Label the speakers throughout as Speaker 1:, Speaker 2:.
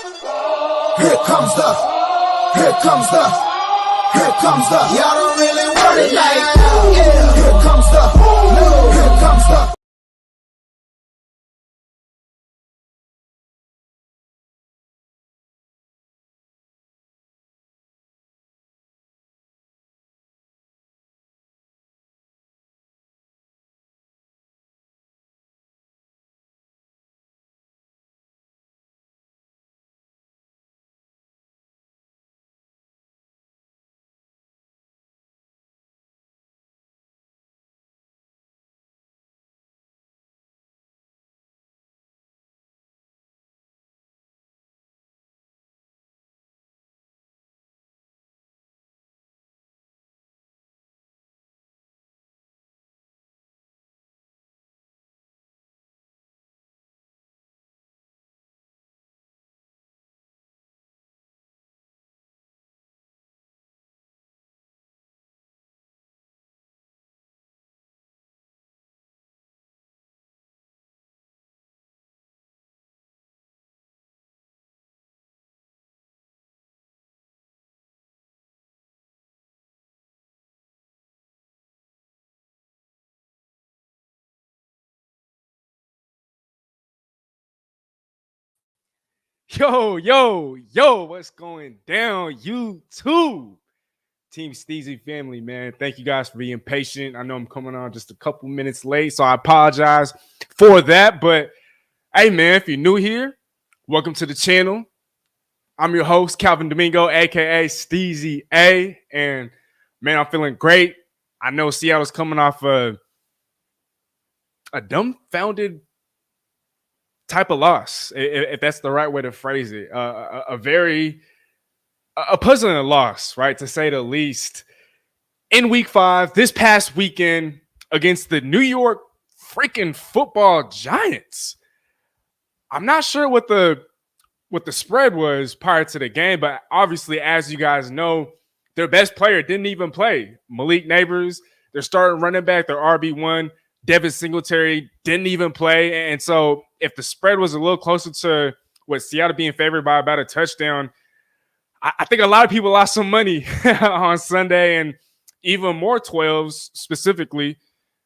Speaker 1: Here comes the, y'all don't really want it like that. Yeah. Here comes the.
Speaker 2: Yo, what's going down, YouTube? Team Steezy family, man. Thank you guys for being patient. I know I'm coming on just a couple minutes late, so I apologize for that. But hey, man, if you're new here, welcome to the channel. I'm your host, Calvin Domingo, aka Steezy A. And man, I'm feeling great. I know Seattle's coming off a dumbfounded type of loss, if that's the right way to phrase it. A puzzling loss, right, to say the least. In week 5, this past weekend against the New York freaking football Giants. I'm not sure what the spread was prior to the game, but obviously, as you guys know, their best player didn't even play. Malik Neighbors, their starting running back, their RB1, Devin Singletary didn't even play. And so if the spread was a little closer to what Seattle being favored by about a touchdown, I think a lot of people lost some money on Sunday, and even more 12s specifically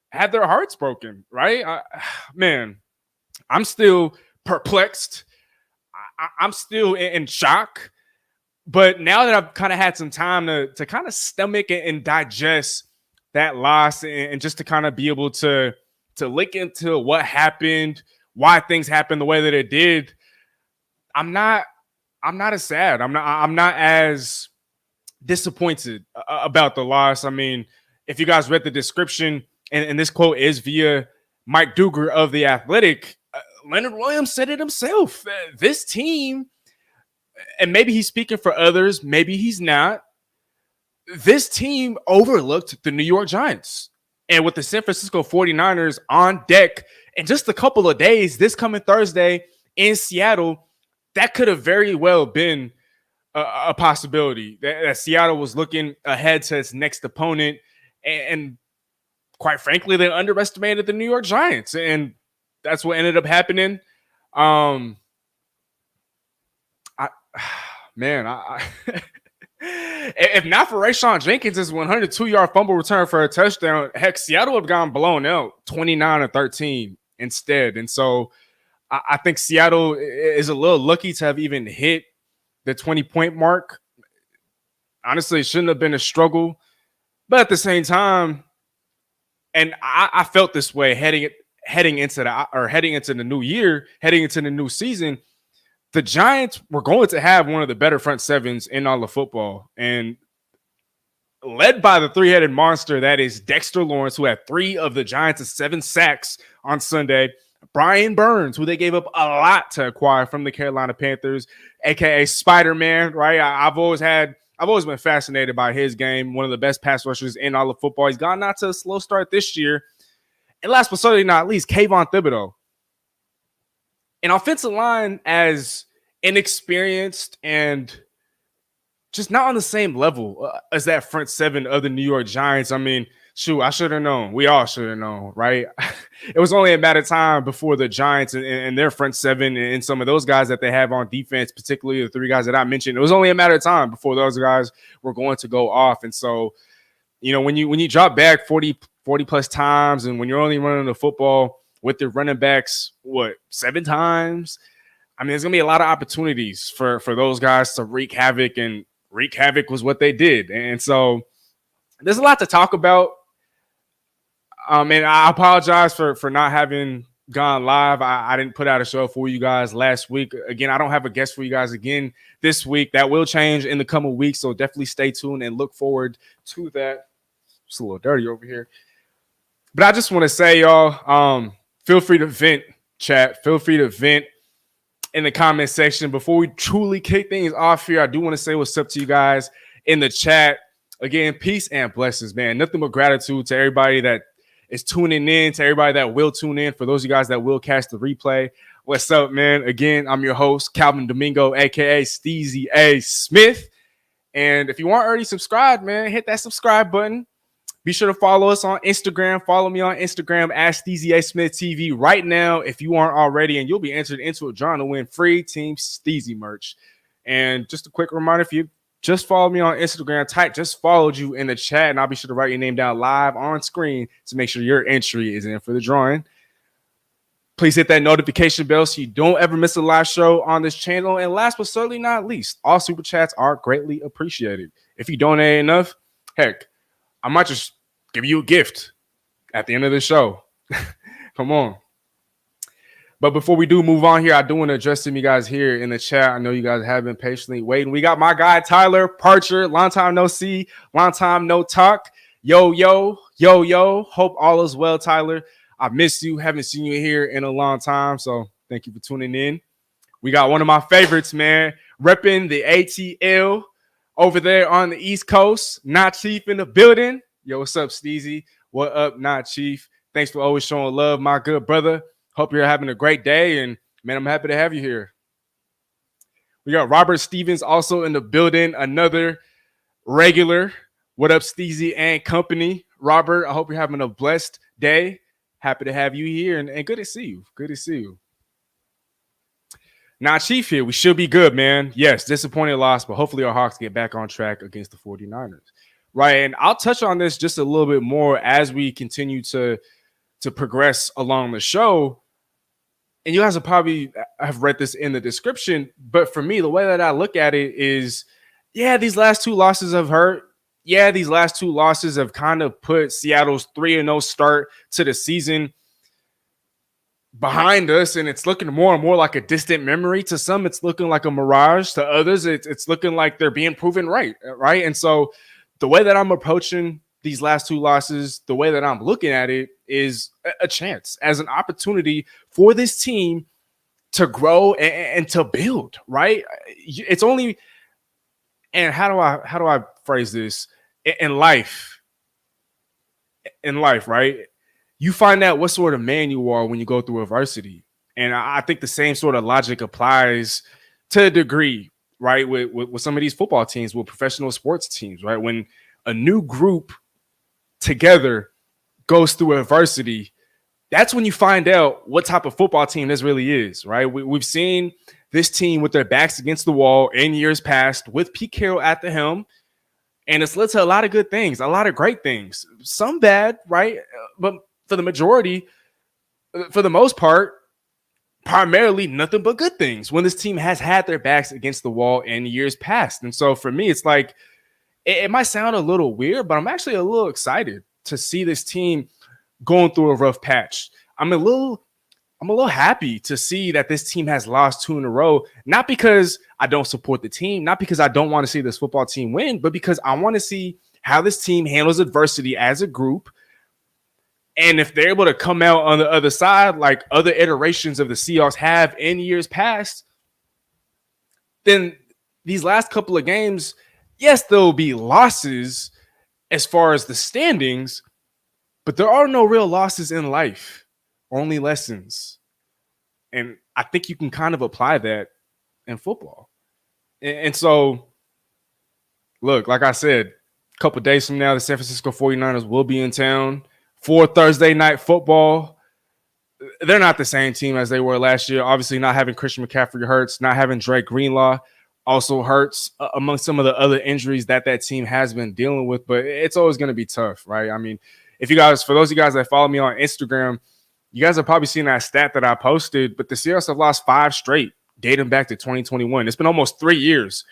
Speaker 2: had their hearts broken, right? Man, I'm still perplexed. I'm still in shock. But now that I've kind of had some time to kind of stomach and digest that loss, and just to kind of be able to look into what happened, why things happened the way that it did, I'm not as sad. I'm not as disappointed about the loss. I mean, if you guys read the description, and this quote is via Mike Dugar of The Athletic, Leonard Williams said it himself. This team, and maybe he's speaking for others, maybe he's not, this team overlooked the New York Giants. And with the San Francisco 49ers on deck in just a couple of days, this coming Thursday in Seattle, that could have very well been a possibility that Seattle was looking ahead to its next opponent. And quite frankly, they underestimated the New York Giants. And that's what ended up happening. If not for Rayshawn Jenkins' 102-yard fumble return for a touchdown, heck, Seattle would have gone blown out 29-13 instead. And so I think Seattle is a little lucky to have even hit the 20-point mark. Honestly, it shouldn't have been a struggle. But at the same time, and I felt this way heading into the new year, heading into the new season, the Giants were going to have one of the better front sevens in all of football. And led by the three-headed monster that is Dexter Lawrence, who had 3 of the Giants' 7 sacks on Sunday. Brian Burns, who they gave up a lot to acquire from the Carolina Panthers, aka Spider-Man, right? I've always been fascinated by his game. One of the best pass rushers in all of football. He's gone out to a slow start this year. And last but certainly not least, Kayvon Thibodeau. An offensive line as inexperienced and just not on the same level as that front seven of the New York Giants. I mean, Shoot, I should have known. We all should have known, right? It was only a matter of time before the Giants and their front seven and some of those guys that they have on defense, particularly the three guys that I mentioned. It was only a matter of time before those guys were going to go off. And so, when you drop back 40 plus times, and when you're only running the football with your running backs, 7 times? I mean, there's gonna be a lot of opportunities for those guys to wreak havoc, and wreak havoc was what they did. And so there's a lot to talk about. And I apologize for not having gone live. I didn't put out a show for you guys last week. Again, I don't have a guest for you guys again this week. That will change in the coming weeks, so definitely stay tuned and look forward to that. It's a little dirty over here. But I just want to say, y'all, feel free to vent, chat. Feel free to vent in the comment section. Before we truly kick things off here, I do want to say what's up to you guys in the chat. Again, peace and blessings, man. Nothing but gratitude to everybody that is tuning in, to everybody that will tune in, for those of you guys that will catch the replay. What's up, man? Again, I'm your host, Calvin Domingo, a.k.a. Steezy A. Smith. And if you aren't already subscribed, man, hit that subscribe button. Be sure to follow us on Instagram. Follow me on Instagram at Steezy A. Smith TV right now if you aren't already, and you'll be entered into a drawing to win free Team Steezy merch. And just a quick reminder, if you just follow me on Instagram, type just followed you in the chat, and I'll be sure to write your name down live on screen to make sure your entry is in for the drawing. Please hit that notification bell so you don't ever miss a live show on this channel. And last but certainly not least, all super chats are greatly appreciated. If you donate enough, heck, I might just give you a gift at the end of the show. Come on. But before we do move on here, I do want to address some of you guys here in the chat. I know you guys have been patiently waiting. We got my guy, Tyler Parcher. Long time no see. Long time no talk. Yo, yo, yo, yo. Hope all is well, Tyler. I miss you. Haven't seen you here in a long time. So thank you for tuning in. We got one of my favorites, man. Repping the ATL over there on the East Coast. Not Chief in the building. Yo, what's up, Steezy? What up, Not Chief? Thanks for always showing love, my good brother. Hope you're having a great day, and man, I'm happy to have you here. We got Robert Stevens also in the building, another regular. What up, Steezy and company? Robert, I hope you're having a blessed day. Happy to have you here, and good to see you. Good to see you. Now, Chief here, we should be good, man. Yes, disappointing loss, but hopefully our Hawks get back on track against the 49ers. Right, and I'll touch on this just a little bit more as we continue to progress along the show. And you guys will probably have read this in the description, but for me, the way that I look at it is, yeah, these last 2 losses have hurt. Yeah, these last 2 losses have kind of put Seattle's 3-0 start to the season behind us, and it's looking more and more like a distant memory. To some, it's looking like a mirage. To others, it's looking like they're being proven right? And so the way that I'm approaching these last 2 losses, the way that I'm looking at it is a chance, as an opportunity for this team to grow and to build, right? It's only, and how do I phrase this? In life, right? You find out what sort of man you are when you go through adversity. And I think the same sort of logic applies to a degree, right? With some of these football teams, with professional sports teams, right? When a new group together goes through adversity, that's when you find out what type of football team this really is, right? We've seen this team with their backs against the wall in years past with Pete Carroll at the helm, and it's led to a lot of good things, a lot of great things, some bad, right? But for the majority, for the most part, primarily nothing but good things when this team has had their backs against the wall in years past. And so for me, it's like, it might sound a little weird, but I'm actually a little excited to see this team going through a rough patch. I'm a little happy to see that this team has lost 2 in a row, not because I don't support the team, not because I don't want to see this football team win, but because I want to see how this team handles adversity as a group. And if they're able to come out on the other side, like other iterations of the Seahawks have in years past, then these last couple of games, yes, there will be losses as far as the standings, but there are no real losses in life, only lessons. And I think you can kind of apply that in football. And so, look, like I said, couple days from now, the San Francisco 49ers will be in town for Thursday night football. They're not the same team as they were last year. Obviously, not having Christian McCaffrey hurts, not having Drake Greenlaw also hurts among some of the other injuries that team has been dealing with. But it's always going to be tough, right? I mean, for those of you guys that follow me on Instagram, you guys have probably seen that stat that I posted, but the Seahawks have lost 5 straight dating back to 2021. It's been almost 3 years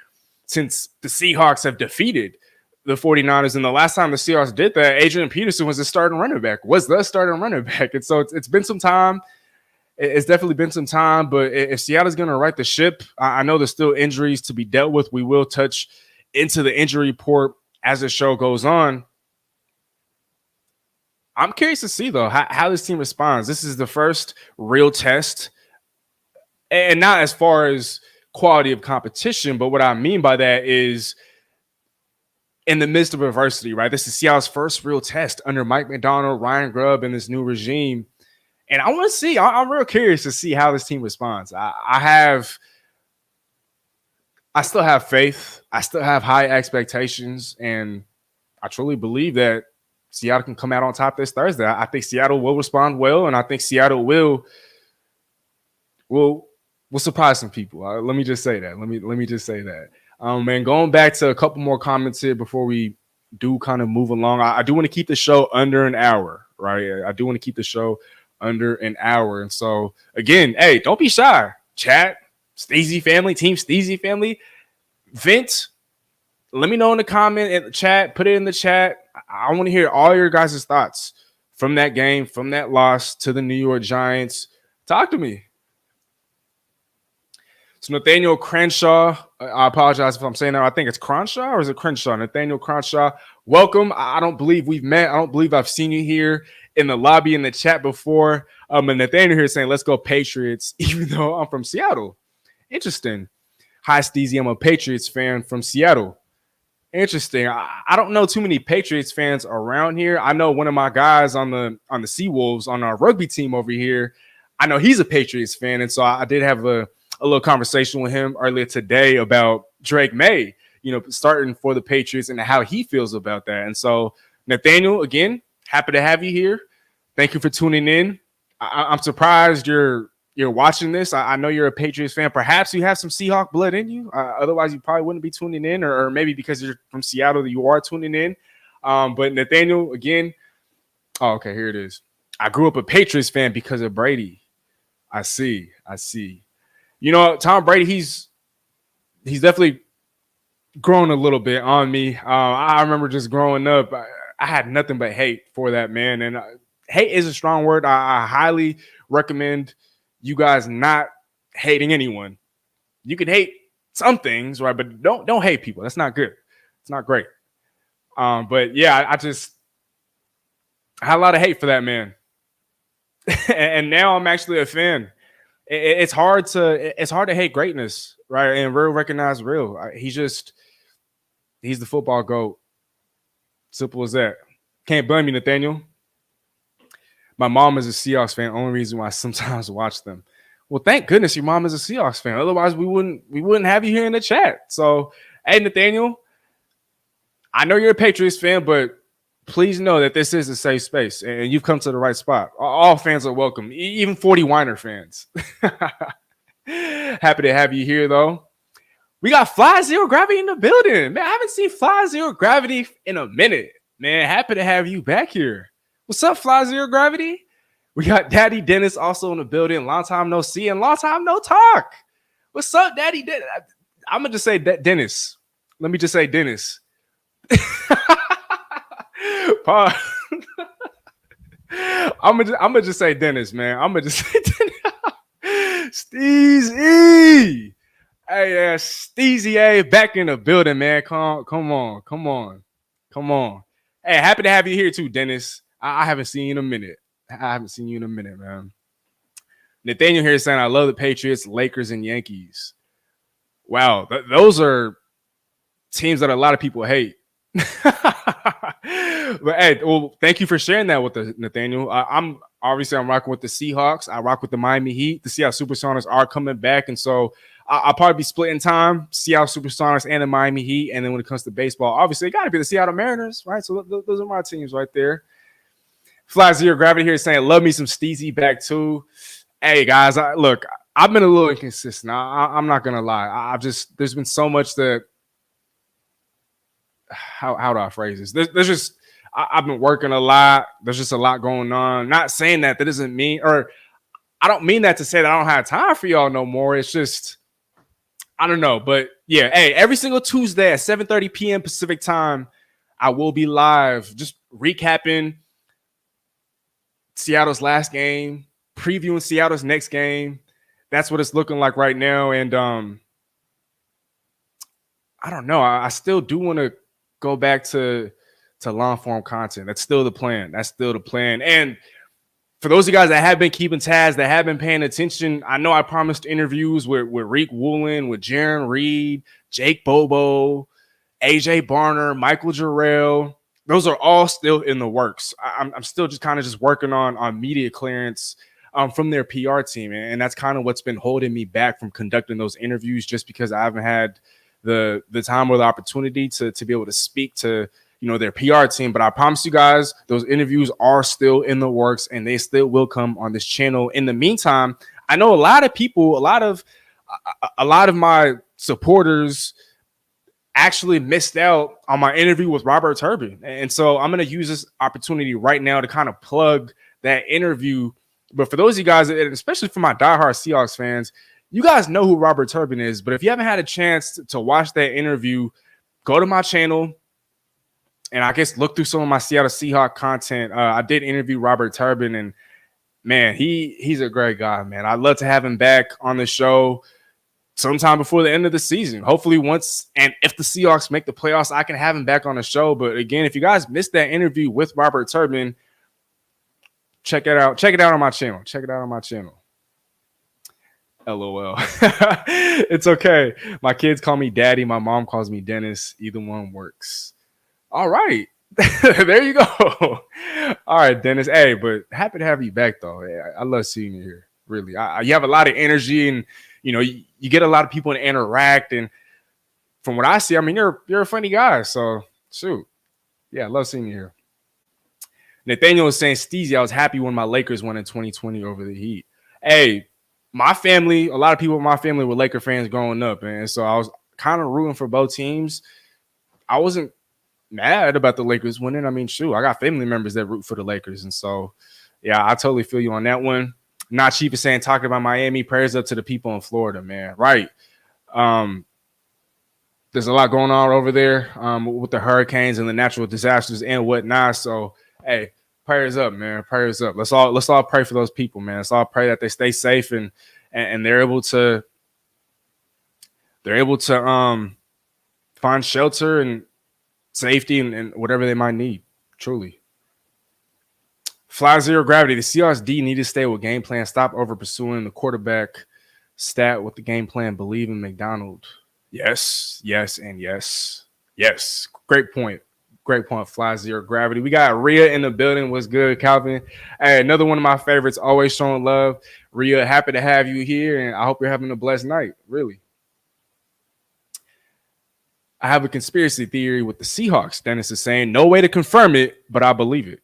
Speaker 2: since the Seahawks have defeated the 49ers. And the last time the Seahawks did that, Adrian Peterson was the starting running back. And so it's been some time. It's definitely been some time. But if Seattle's going to right the ship, I know there's still injuries to be dealt with. We will touch into the injury report as the show goes on. I'm curious to see, though, how this team responds. This is the first real test. And not as far as quality of competition, but what I mean by that is in the midst of adversity, right? This is Seattle's first real test under Mike McDonald, Ryan Grubb, and this new regime. And I want to see, I'm real curious to see how this team responds. I still have faith. I still have high expectations. And I truly believe that Seattle can come out on top this Thursday. I think Seattle will respond well, and I think Seattle will surprise some people. Let me just say that. Let me just say that. And going back to a couple more comments here before we do kind of move along. I do want to keep the show under an hour, right? I do want to keep the show under an hour. And so, again, hey, don't be shy. Chat, Steezy family, Team Steezy family, vent. Let me know in the comment, in the chat. Put it in the chat. I want to hear all your guys' thoughts from that game, from that loss to the New York Giants. Talk to me. So Nathaniel Crenshaw, I apologize if I'm saying that. I think it's Crenshaw, or is it Crenshaw? Nathaniel Crenshaw, welcome. I don't believe we've met. I don't believe I've seen you here in the lobby in the chat before. And Nathaniel here saying, let's go Patriots, even though I'm from Seattle. Interesting. Hi, Steezy. I'm a Patriots fan from Seattle. Interesting. I don't know too many Patriots fans around here. I know one of my guys on the Seawolves on our rugby team over here. I know he's a Patriots fan, and so I did have a little conversation with him earlier today about Drake May, starting for the Patriots and how he feels about that. And so, Nathaniel, again, happy to have you here. Thank you for tuning in. I'm surprised you're watching this. I know you're a Patriots fan. Perhaps you have some Seahawk blood in you. Otherwise, you probably wouldn't be tuning in, or maybe because you're from Seattle, you are tuning in. But Nathaniel, again, okay, here it is. I grew up a Patriots fan because of Brady. I see. Tom Brady, he's definitely grown a little bit on me. I remember just growing up, I had nothing but hate for that man. And hate is a strong word. I highly recommend you guys not hating anyone. You can hate some things, right? But don't hate people. That's not good. It's not great. But yeah, I had a lot of hate for that man. And now I'm actually a fan. It's hard to hate greatness, right? And real recognize real. He's the football GOAT. Simple as that. Can't blame me, Nathaniel. My mom is a Seahawks fan. Only reason why I sometimes watch them. Well, thank goodness your mom is a Seahawks fan. Otherwise, we wouldn't have you here in the chat. So, hey, Nathaniel, I know you're a Patriots fan, but please know that this is a safe space, and you've come to the right spot. All fans are welcome, even 40 Weiner fans. Happy to have you here, though. We got Fly Zero Gravity in the building. Man, I haven't seen Fly Zero Gravity in a minute. Man, happy to have you back here. What's up, Fly Zero Gravity? We got Daddy Dennis also in the building. Long time no see and long time no talk. What's up, Daddy Dennis? I'm going to just say Dennis. Let me just say Dennis. I'm gonna just say Dennis, man. I'm gonna just say Dennis. Steezy. Hey, Steezy, back in the building, man. Come on. Hey, happy to have you here too, Dennis. I haven't seen you in a minute. Man. Nathaniel here saying, I love the Patriots, Lakers, and Yankees. Wow, those are teams that a lot of people hate. But hey, well, thank you for sharing that with us, Nathaniel. I'm rocking with the Seahawks. I rock with the Miami Heat. The Seattle Supersonics are coming back, and so I'll probably be splitting time, Seattle Supersonics and the Miami Heat. And then when it comes to baseball, obviously it got to be the Seattle Mariners, right? So those are my teams right there. Fly Zero Gravity here saying, love me some Steezy back too. Hey, guys, look, I've been a little inconsistent. I'm not going to lie. There's been so much that, how do I phrase this? There's just, I've been working a lot. There's just a lot going on. Not saying that doesn't mean, or I don't mean that to say that I don't have time for y'all no more. It's just, I don't know. But yeah, hey, every single Tuesday at 7:30 p.m. Pacific time, I will be live just recapping Seattle's last game, previewing Seattle's next game. That's what it's looking like right now. And I don't know. I still do want to go back to long form content. That's still the plan. And for those of you guys that have been keeping tabs, that have been paying attention, I know I promised interviews with Reek Woolen, with Jaron Reed, Jake Bobo, AJ Barner, Michael Jarrell. Those are all still in the works. I'm still just working on media clearance from their PR team. And that's kind of what's been holding me back from conducting those interviews, just because I haven't had the time or the opportunity to be able to speak to, their PR team. But I promise you guys, those interviews are still in the works and they still will come on this channel. In the meantime, I know a lot of people, a lot of my supporters actually missed out on my interview with Robert Turbin. And so I'm going to use this opportunity right now to kind of plug that interview. But for those of you guys, and especially for my diehard Seahawks fans, you guys know who Robert Turbin is. But if you haven't had a chance to watch that interview, go to my channel and I guess look through some of my Seattle Seahawks content. I did interview Robert Turbin, and man, he's a great guy, man. I'd love to have him back on the show sometime before the end of the season. Hopefully once, and if the Seahawks make the playoffs, I can have him back on the show. But again, if you guys missed that interview with Robert Turbin, check it out. Check it out on my channel. LOL. It's okay. My kids call me daddy. My mom calls me Dennis. Either one works. All right. There you go. All right, Dennis. Hey, but happy to have you back, though. I love seeing you here. Really. You have a lot of energy, and, you get a lot of people to interact. And from what I see, I mean, you're a funny guy. So, shoot. Yeah, I love seeing you here. Nathaniel was saying, Steezy, I was happy when my Lakers won in 2020 over the Heat. Hey, my family, a lot of people in my family were Laker fans growing up, and so I was kind of rooting for both teams. I wasn't mad about the Lakers winning. I mean, shoot, I got family members that root for the Lakers, and so, yeah, I totally feel you on that one. Not Cheap is saying, talking about Miami, prayers up to the people in Florida, man. Right. There's a lot going on over there with the hurricanes and the natural disasters and whatnot. So, hey, prayers up, man. Prayers up. Let's all pray for those people, man. Let's all pray that they stay safe and they're able to find shelter and safety and whatever they might need. Truly. Fly Zero Gravity. The Seahawks D need to stay with game plan. Stop over pursuing the quarterback stat with the game plan. Believe in McDonald. Yes, and yes. Yes. Great point. Fly Zero Gravity. We got Rhea in the building. What's good, Calvin? Hey, another one of my favorites, always showing love. Rhea, happy to have you here, and I hope you're having a blessed night. Really. I have a conspiracy theory with the Seahawks. Dennis is saying, no way to confirm it, but I believe it.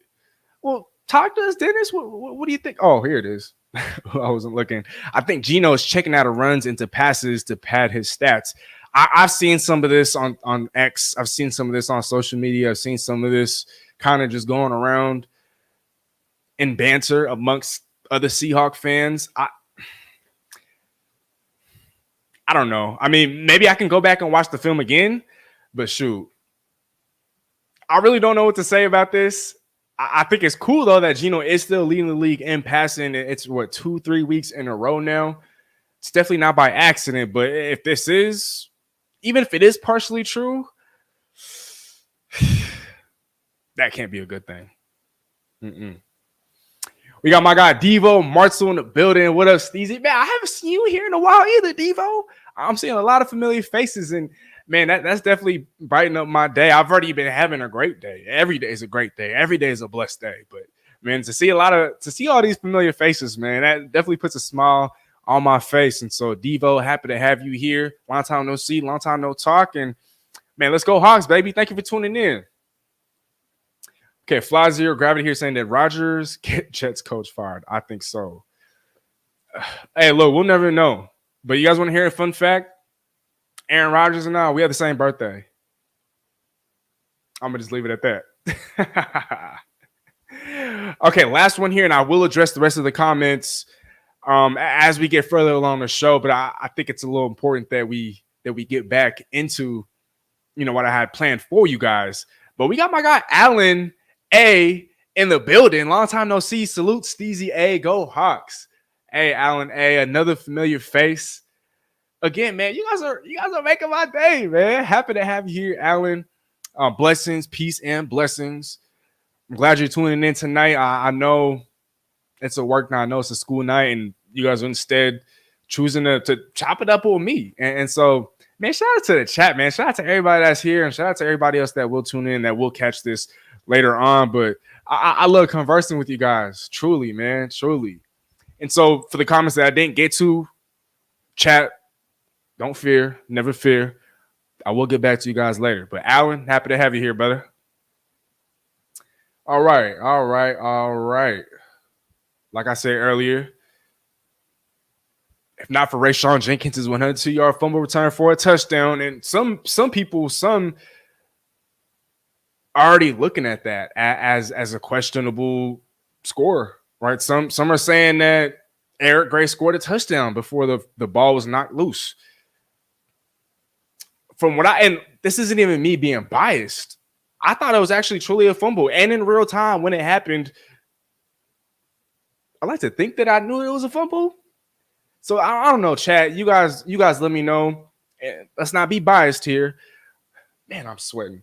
Speaker 2: Well, talk to us, Dennis. What do you think? Oh, here it is. I wasn't looking. I think Gino is checking out of runs into passes to pad his stats. I've seen some of this on X. I've seen some of this on social media. I've seen some of this kind of just going around in banter amongst other Seahawk fans. I don't know. I mean, maybe I can go back and watch the film again, but shoot, I really don't know what to say about this. I think it's cool, though, that Gino is still leading the league in passing. It's, 2-3 weeks in a row now. It's definitely not by accident, but if this is, even if it is partially true, that can't be a good thing. We got my guy Devo Martzel in the building. What up, Steezy? Man, I haven't seen you here in a while either, Devo. I'm seeing a lot of familiar faces, and man, that's definitely brightening up my day. I've already been having a great day. Every day is a great day. Every day is a blessed day. But man, to see all these familiar faces, man, that definitely puts a smile on my face. And so, Devo, happy to have you here. Long time no see, long time no talk. And, man, let's go Hawks, baby. Thank you for tuning in. Okay, Fly Zero Gravity here saying that Rodgers get Jets coach fired. I think so. Hey, look, we'll never know. But you guys want to hear a fun fact? Aaron Rodgers and I, we have the same birthday. I'm going to just leave it at that. Okay, last one here, and I will address the rest of the comments as we get further along the show. But I think it's a little important that we get back into, what I had planned for you guys. But we got my guy Alan A in the building. Long time no see. Salute Steezy A. Go Hawks. Hey, Alan A, another familiar face. Again, man, you guys are making my day, man. Happy to have you here, Alan. Blessings, peace, and blessings. I'm glad you're tuning in tonight. I know it's a work night. I know it's a school night, and you guys are instead choosing to chop it up with me. And so, man, shout out to the chat, man. Shout out to everybody that's here, and shout out to everybody else that will tune in, that will catch this later on. But I love conversing with you guys. Truly, man. Truly. And so, for the comments that I didn't get to, chat, don't fear. Never fear. I will get back to you guys later. But Alan, happy to have you here, brother. All right. Like I said earlier, if not for Rayshon Jenkins' 102-yard fumble return for a touchdown, and some people are already looking at that as a questionable score, right? Some are saying that Eric Gray scored a touchdown before the ball was knocked loose. And this isn't even me being biased, I thought it was actually truly a fumble. And in real time when it happened, I like to think that I knew it was a fumble. So I don't know, chat. You guys let me know. Let's not be biased here. Man, I'm sweating.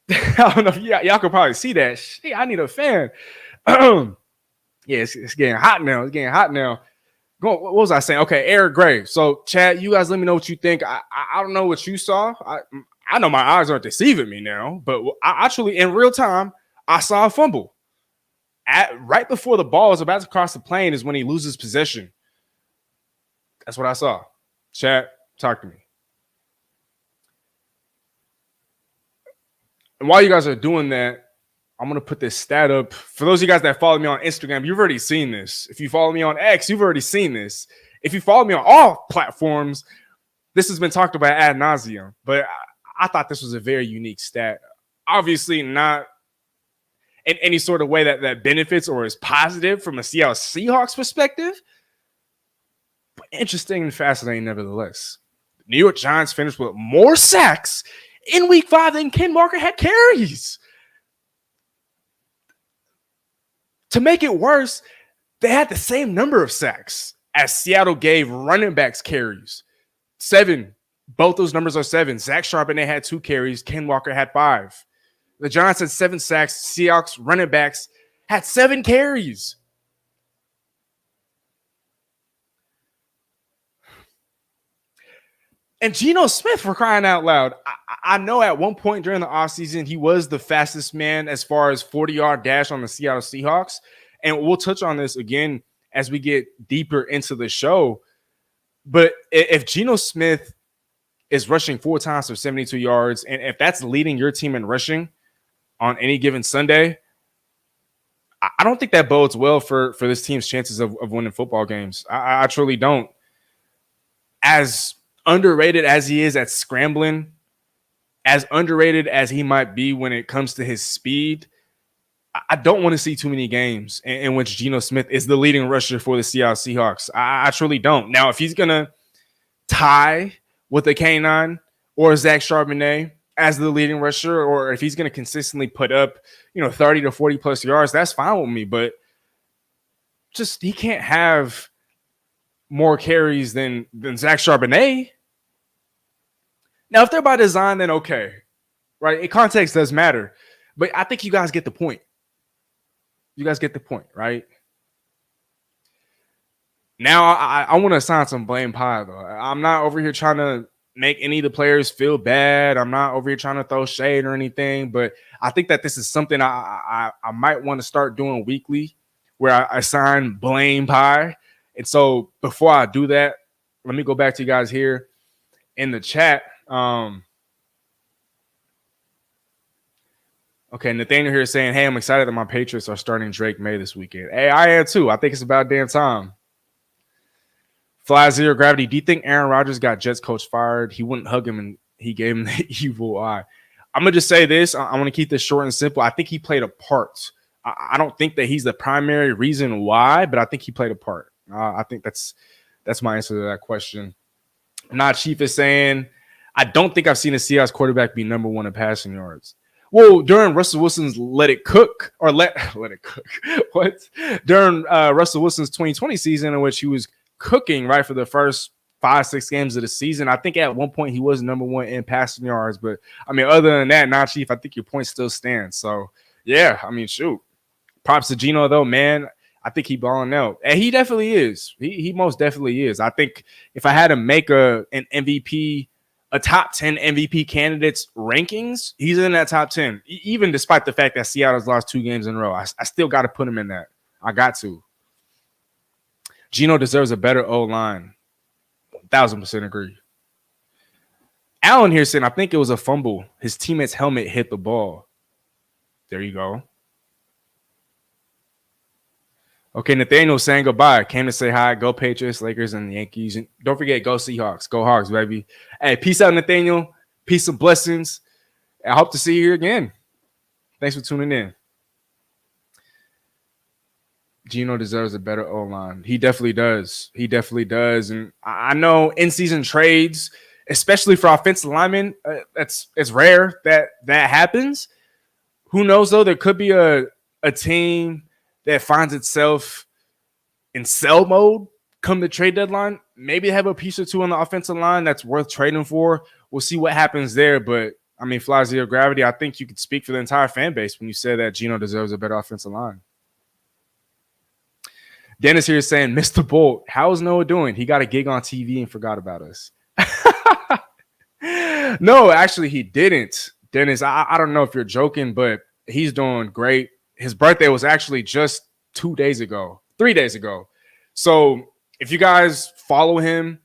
Speaker 2: I don't know if y'all could probably see that. Shit, I need a fan. Yeah, it's getting hot now. What was I saying? Okay, Eric Gray. So, chat, you guys let me know what you think. I don't know what you saw. I know my eyes aren't deceiving me now, but I actually, in real time, I saw a fumble. Right before the ball is about to cross the plane is when he loses possession. That's what I saw. Chat, talk to me. And while you guys are doing that, I'm going to put this stat up. For those of you guys that follow me on Instagram, you've already seen this. If you follow me on X, you've already seen this. If you follow me on all platforms, this has been talked about ad nauseum. But I thought this was a very unique stat. Obviously not in any sort of way that benefits or is positive from a Seattle Seahawks perspective. But interesting and fascinating nevertheless. The New York Giants finished with more sacks in Week 5 than Ken Walker had carries. To make it worse, they had the same number of sacks as Seattle gave running backs carries. 7. Both those numbers are 7. Zach Charbonnet had 2 carries. Ken Walker had 5. The Giants had 7 sacks. Seahawks running backs had 7 carries. And Geno Smith, for crying out loud, I know at one point during the offseason, he was the fastest man as far as 40-yard dash on the Seattle Seahawks. And we'll touch on this again as we get deeper into the show. But if Geno Smith is rushing 4 times for 72 yards, and if that's leading your team in rushing on any given Sunday, I don't think that bodes well for this team's chances of winning football games. I truly don't. As underrated as he is at scrambling, as underrated as he might be when it comes to his speed, I don't want to see too many games in which Geno Smith is the leading rusher for the Seattle Seahawks. I truly don't. Now, if he's going to tie with a K9 or Zach Charbonnet as the leading rusher, or if he's going to consistently put up, 30 to 40 plus yards, that's fine with me. But just he can't have more carries than Zach Charbonnet. Now, if they're by design, then okay, right? Context does matter, but I think you guys get the point. You guys get the point, right? Now, I want to assign some blame pie, though. I'm not over here trying to make any of the players feel bad. I'm not over here trying to throw shade or anything, but I think that this is something I might want to start doing weekly, where I assign blame pie. And so before I do that, let me go back to you guys here in the chat. Okay, Nathaniel here is saying, hey, I'm excited that my Patriots are starting Drake May this weekend. Hey, I am too. I think it's about damn time. Fly Zero Gravity, do you think Aaron Rodgers got Jets coach fired? He wouldn't hug him and he gave him the evil eye. I'm going to just say this. I want to keep this short and simple. I think he played a part. I don't think that he's the primary reason why, but I think he played a part. I think that's my answer to that question. Not Chief is saying, I don't think I've seen a Seahawks quarterback be number one in passing yards. Well, during Russell Wilson's let it cook. What? During Russell Wilson's 2020 season, in which he was cooking right for the first 5-6 games of the season, I think at one point he was number one in passing yards. But I mean, other than that, not Chief, I think your point still stands. So yeah, I mean, shoot. Props to Geno though, man. I think he balling out, and he definitely is. He most definitely is. I think if I had to make an MVP, a top 10 MVP candidates rankings, he's in that top 10. Even despite the fact that Seattle's lost 2 games in a row, I still got to put him in that. I got to. Geno deserves a better O-line. 1,000% agree. Allen here saying, I think it was a fumble. His teammate's helmet hit the ball. There you go. Okay, Nathaniel saying goodbye. Came to say hi. Go Patriots, Lakers, and Yankees. And don't forget, go Seahawks. Go Hawks, baby. Hey, peace out, Nathaniel. Peace and blessings. I hope to see you here again. Thanks for tuning in. Geno deserves a better O-line. He definitely does. He definitely does. And I know in-season trades, especially for offensive linemen, it's rare that happens. Who knows, though? There could be a team that finds itself in sell mode come the trade deadline. Maybe have a piece or two on the offensive line that's worth trading for. We'll see what happens there. But, I mean, Fly Zero Gravity, I think you could speak for the entire fan base when you say that Geno deserves a better offensive line. Dennis here is saying, Mr. Bolt, how's Noah doing? He got a gig on TV and forgot about us. No, actually, he didn't. Dennis, I don't know if you're joking, but he's doing great. His birthday was actually just 3 days ago. So if you guys follow him,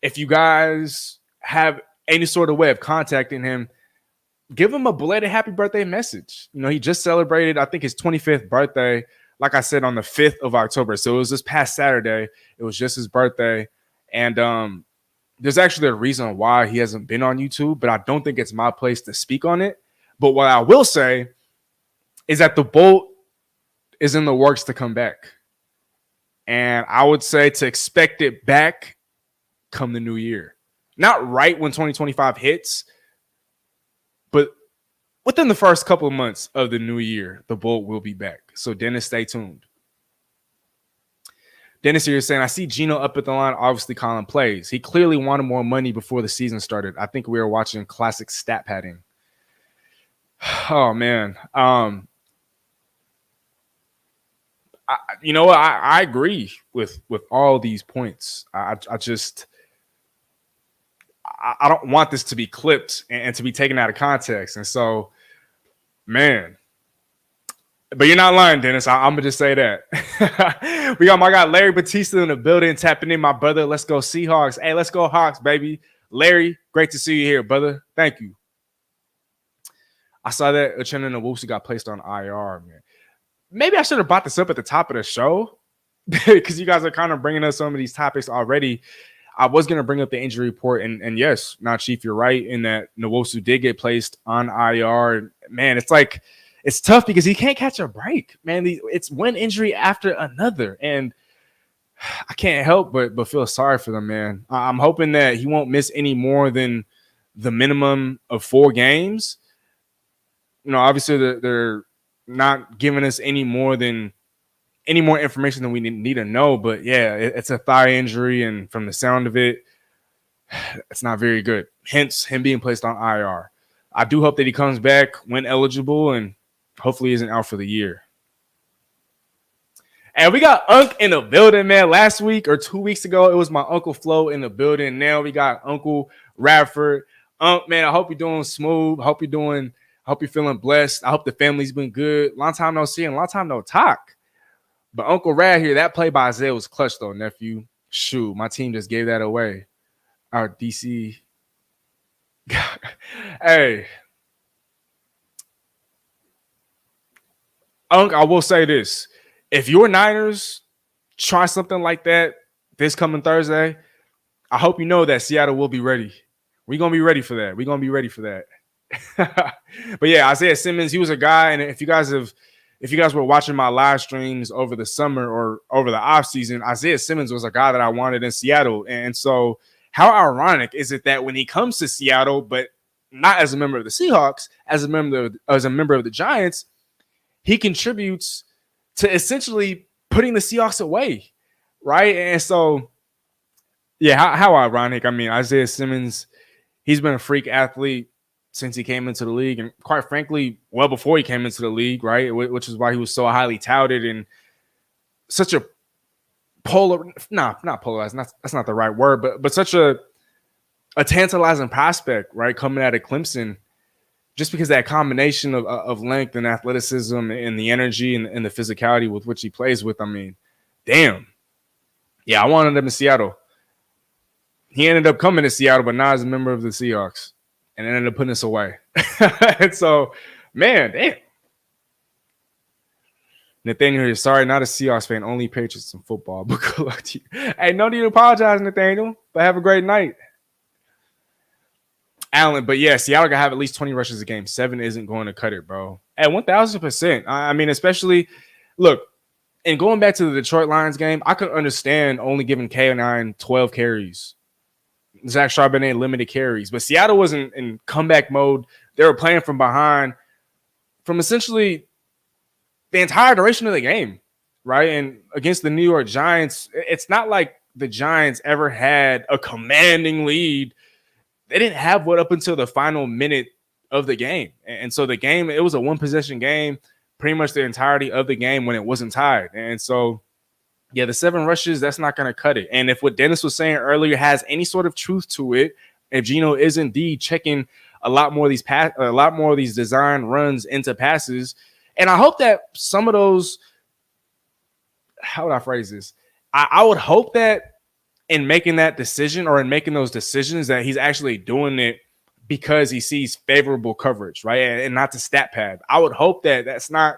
Speaker 2: if you guys have any sort of way of contacting him, give him a belated happy birthday message. You know, he just celebrated, I think, his 25th birthday, like I said, on the 5th of October. So it was this past Saturday. It was just his birthday. And there's actually a reason why he hasn't been on YouTube, but I don't think it's my place to speak on it. But what I will say is that the Bolt is in the works to come back. And I would say to expect it back come the new year. Not right when 2025 hits, but within the first couple of months of the new year, the Bolt will be back. So, Dennis, stay tuned. Dennis here is saying, I see Geno up at the line, obviously calling plays. He clearly wanted more money before the season started. I think we were watching classic stat padding. Oh, man. You know what? I agree with all these points. I don't want this to be clipped and to be taken out of context. And so, man, but you're not lying, Dennis. I'm going to just say that. We got my guy Larry Batista in the building, tapping in, my brother. Let's go Seahawks. Hey, let's go Hawks, baby. Larry, great to see you here, brother. Thank you. I saw that Uchenna Nwosu got placed on IR, man. Maybe I should have brought this up at the top of the show because you guys are kind of bringing us some of these topics already. I was going to bring up the injury report, and yes, not Chief, you're right in that Nwosu did get placed on IR. Man, it's like it's tough because he can't catch a break, man. It's one injury after another, and I can't help but feel sorry for them, man. I'm hoping that he won't miss any more than the minimum of 4 games. You know, obviously they're not giving us any more information than we need to know. But yeah, it's a thigh injury, and from the sound of it, it's not very good. Hence him being placed on IR. I do hope that he comes back when eligible and hopefully isn't out for the year. And we got Unc in the building, man. Last week or 2 weeks ago, it was my Uncle Flo in the building. Now we got Uncle Radford. Unc, man, I hope you're doing smooth. I hope you're feeling blessed. I hope the family's been good. Long time no see and long time no talk. But Uncle Rad here, that play by Isaiah was clutch though, nephew. Shoot, my team just gave that away. Our DC. Hey, Unc, I will say this. If your Niners try something like that this coming Thursday, I hope you know that Seattle will be ready. We're going to be ready for that. We're going to be ready for that. But yeah, Isaiah Simmons, he was a guy, and if you guys were watching my live streams over the summer or over the off season, Isaiah Simmons was a guy that I wanted in Seattle. And so how ironic is it that when he comes to Seattle, but not as a member of the Seahawks, as a member of the Giants, he contributes to essentially putting the Seahawks away, right? And so, yeah, how ironic. I mean, Isaiah Simmons, he's been a freak athlete since he came into the league, and quite frankly, well before he came into the league, right? Which is why he was so highly touted and such a not polarized. That's not the right word, but such a tantalizing prospect, right? Coming out of Clemson, just because that combination of length and athleticism and the energy and the physicality with which he plays with. I mean, damn. Yeah, I wanted him in Seattle. He ended up coming to Seattle, but now as a member of the Seahawks. And ended up putting us away. And so, man, damn. Nathaniel here, sorry, not a Seahawks fan, only Patriots in football. But good luck to you. Hey, no need to apologize, Nathaniel, but have a great night. Allen, but yeah, Seattle got to have at least 20 rushes a game. 7 isn't going to cut it, bro. At 1,000%. I mean, especially, look, and going back to the Detroit Lions game, I could understand only giving K9 12 carries. Zach Charbonnet limited carries, but Seattle wasn't in comeback mode. They were playing from behind from essentially the entire duration of the game, right? And against the New York Giants, it's not like the Giants ever had a commanding lead. They didn't have one up until the final minute of the game. And so the game, it was a one-possession game pretty much the entirety of the game when it wasn't tied. And so, yeah, the 7 rushes, that's not going to cut it. And if what Dennis was saying earlier has any sort of truth to it, if Geno is indeed checking a lot more of these design runs into passes, and I hope that some of those, how would I phrase this? I would hope that in making that decision or in making those decisions that he's actually doing it because he sees favorable coverage, right? And not to stat pad. I would hope that that's not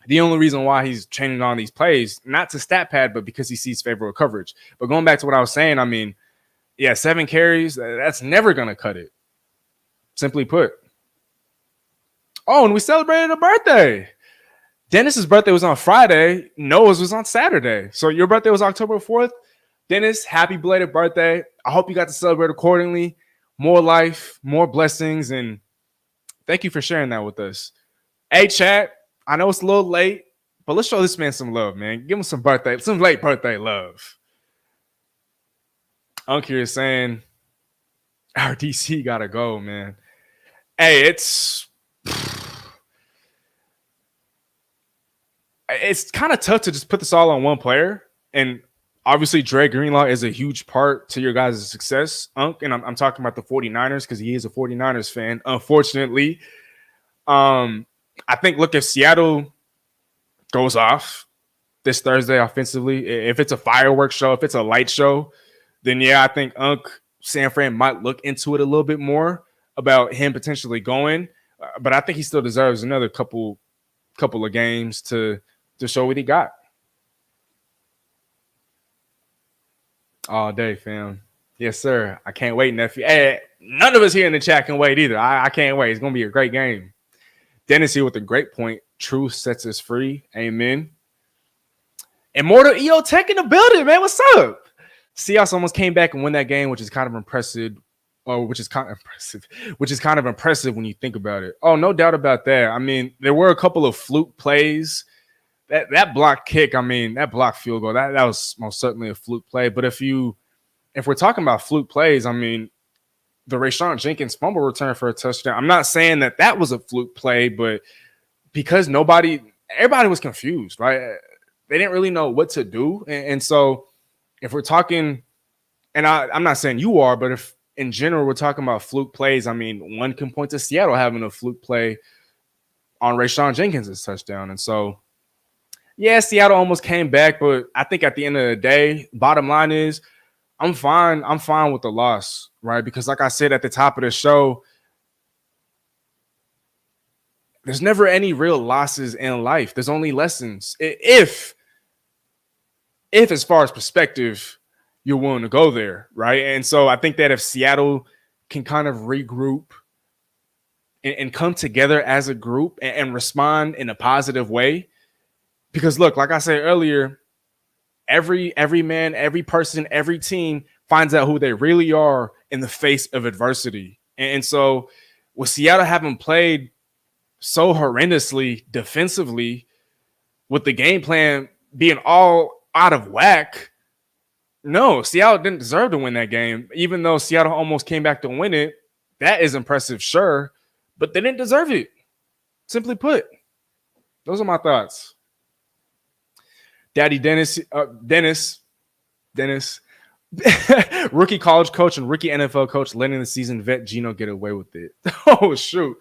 Speaker 2: the only reason why he's changing on these plays, not to stat pad, but because he sees favorable coverage. But going back to what I was saying, I mean, yeah, 7 carries, that's never going to cut it. Simply put. Oh, and we celebrated a birthday. Dennis's birthday was on Friday. Noah's was on Saturday. So your birthday was October 4th. Dennis, happy belated birthday. I hope you got to celebrate accordingly. More life, more blessings, and thank you for sharing that with us. Hey, chat. I know it's a little late, but let's show this man some love, man. Give him some late birthday love. Uncle is saying our DC gotta go, man. Hey, it's kind of tough to just put this all on one player. And obviously, Dre Greenlaw is a huge part to your guys' success, Unc. And I'm talking about the 49ers because he is a 49ers fan, unfortunately. I think, look, if Seattle goes off this Thursday offensively, if it's a fireworks show, if it's a light show, then yeah, I think Unc San Fran might look into it a little bit more about him potentially going. But I think he still deserves another couple of games to show what he got. All day, fam. Yes, sir. I can't wait, nephew. Hey, none of us here in the chat can wait either. I can't wait. It's going to be a great game. Dennis here with a great point. Truth sets us free. Amen. Immortal EO Tech in the building, man. What's up? Seahawks almost came back and won that game, which is kind of impressive. Which is kind of impressive when you think about it. Oh, no doubt about that. I mean, there were a couple of fluke plays. That block kick, I mean, that block field goal, that was most certainly a fluke play. But if we're talking about fluke plays, I mean, the Rayshawn Jenkins fumble return for a touchdown. I'm not saying that was a fluke play, but because everybody was confused, right? They didn't really know what to do. And so if we're talking, and I'm not saying you are, but if in general we're talking about fluke plays, I mean, one can point to Seattle having a fluke play on Rayshawn Jenkins' touchdown. And so Yeah, Seattle almost came back, but I think at the end of the day, bottom line is I'm fine. I'm fine with the loss, right? Because like I said at the top of the show, there's never any real losses in life. There's only lessons. If as far as perspective, you're willing to go there, right? And so I think that if Seattle can kind of regroup and come together as a group and respond in a positive way, because look, like I said earlier, every man, every person, every team finds out who they really are in the face of adversity. And so with Seattle having played so horrendously defensively, with the game plan being all out of whack, no, Seattle didn't deserve to win that game. Even though Seattle almost came back to win it, that is impressive, sure, but they didn't deserve it. Simply put, those are my thoughts. Daddy Dennis, rookie college coach and rookie NFL coach letting the seasoned vet Geno get away with it. Oh, shoot.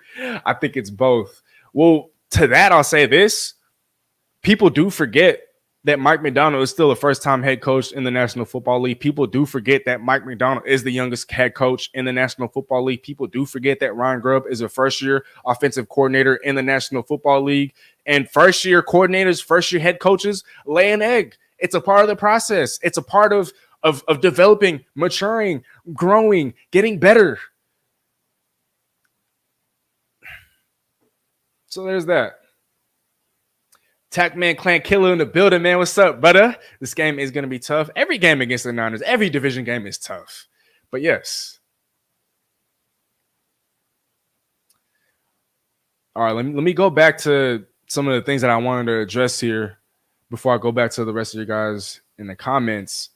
Speaker 2: I think it's both. Well, to that, I'll say this. People do forget that Mike Macdonald is still a first-time head coach in the National Football League. People do forget that Mike Macdonald is the youngest head coach in the National Football League. People do forget that Ryan Grubb is a first-year offensive coordinator in the National Football League. And first-year coordinators, first-year head coaches lay an egg. It's a part of the process. It's a part of developing, maturing, growing, getting better. So there's that. Tackman Clan Killer in the building, man. What's up, brother? This game is going to be tough. Every game against the Niners, every division game is tough. But yes. All right, let me go back to some of the things that I wanted to address here before I go back to the rest of you guys in the comments.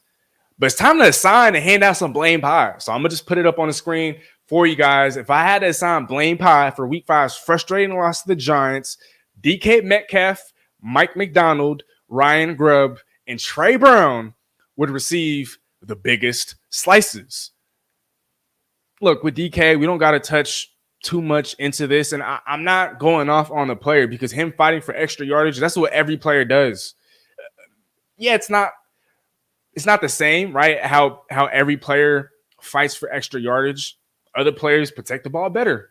Speaker 2: But it's time to assign and hand out some blame pie. So I'm going to just put it up on the screen for you guys. If I had to assign blame pie for Week 5's frustrating loss to the Giants, DK Metcalf, Mike Macdonald, Ryan Grubb, and Trey Brown would receive the biggest slices. Look, with DK, we don't got to touch too much into this, and I'm not going off on the player because him fighting for extra yardage, that's what every player does. Yeah, it's not the same, right? How every player fights for extra yardage. Other players protect the ball better.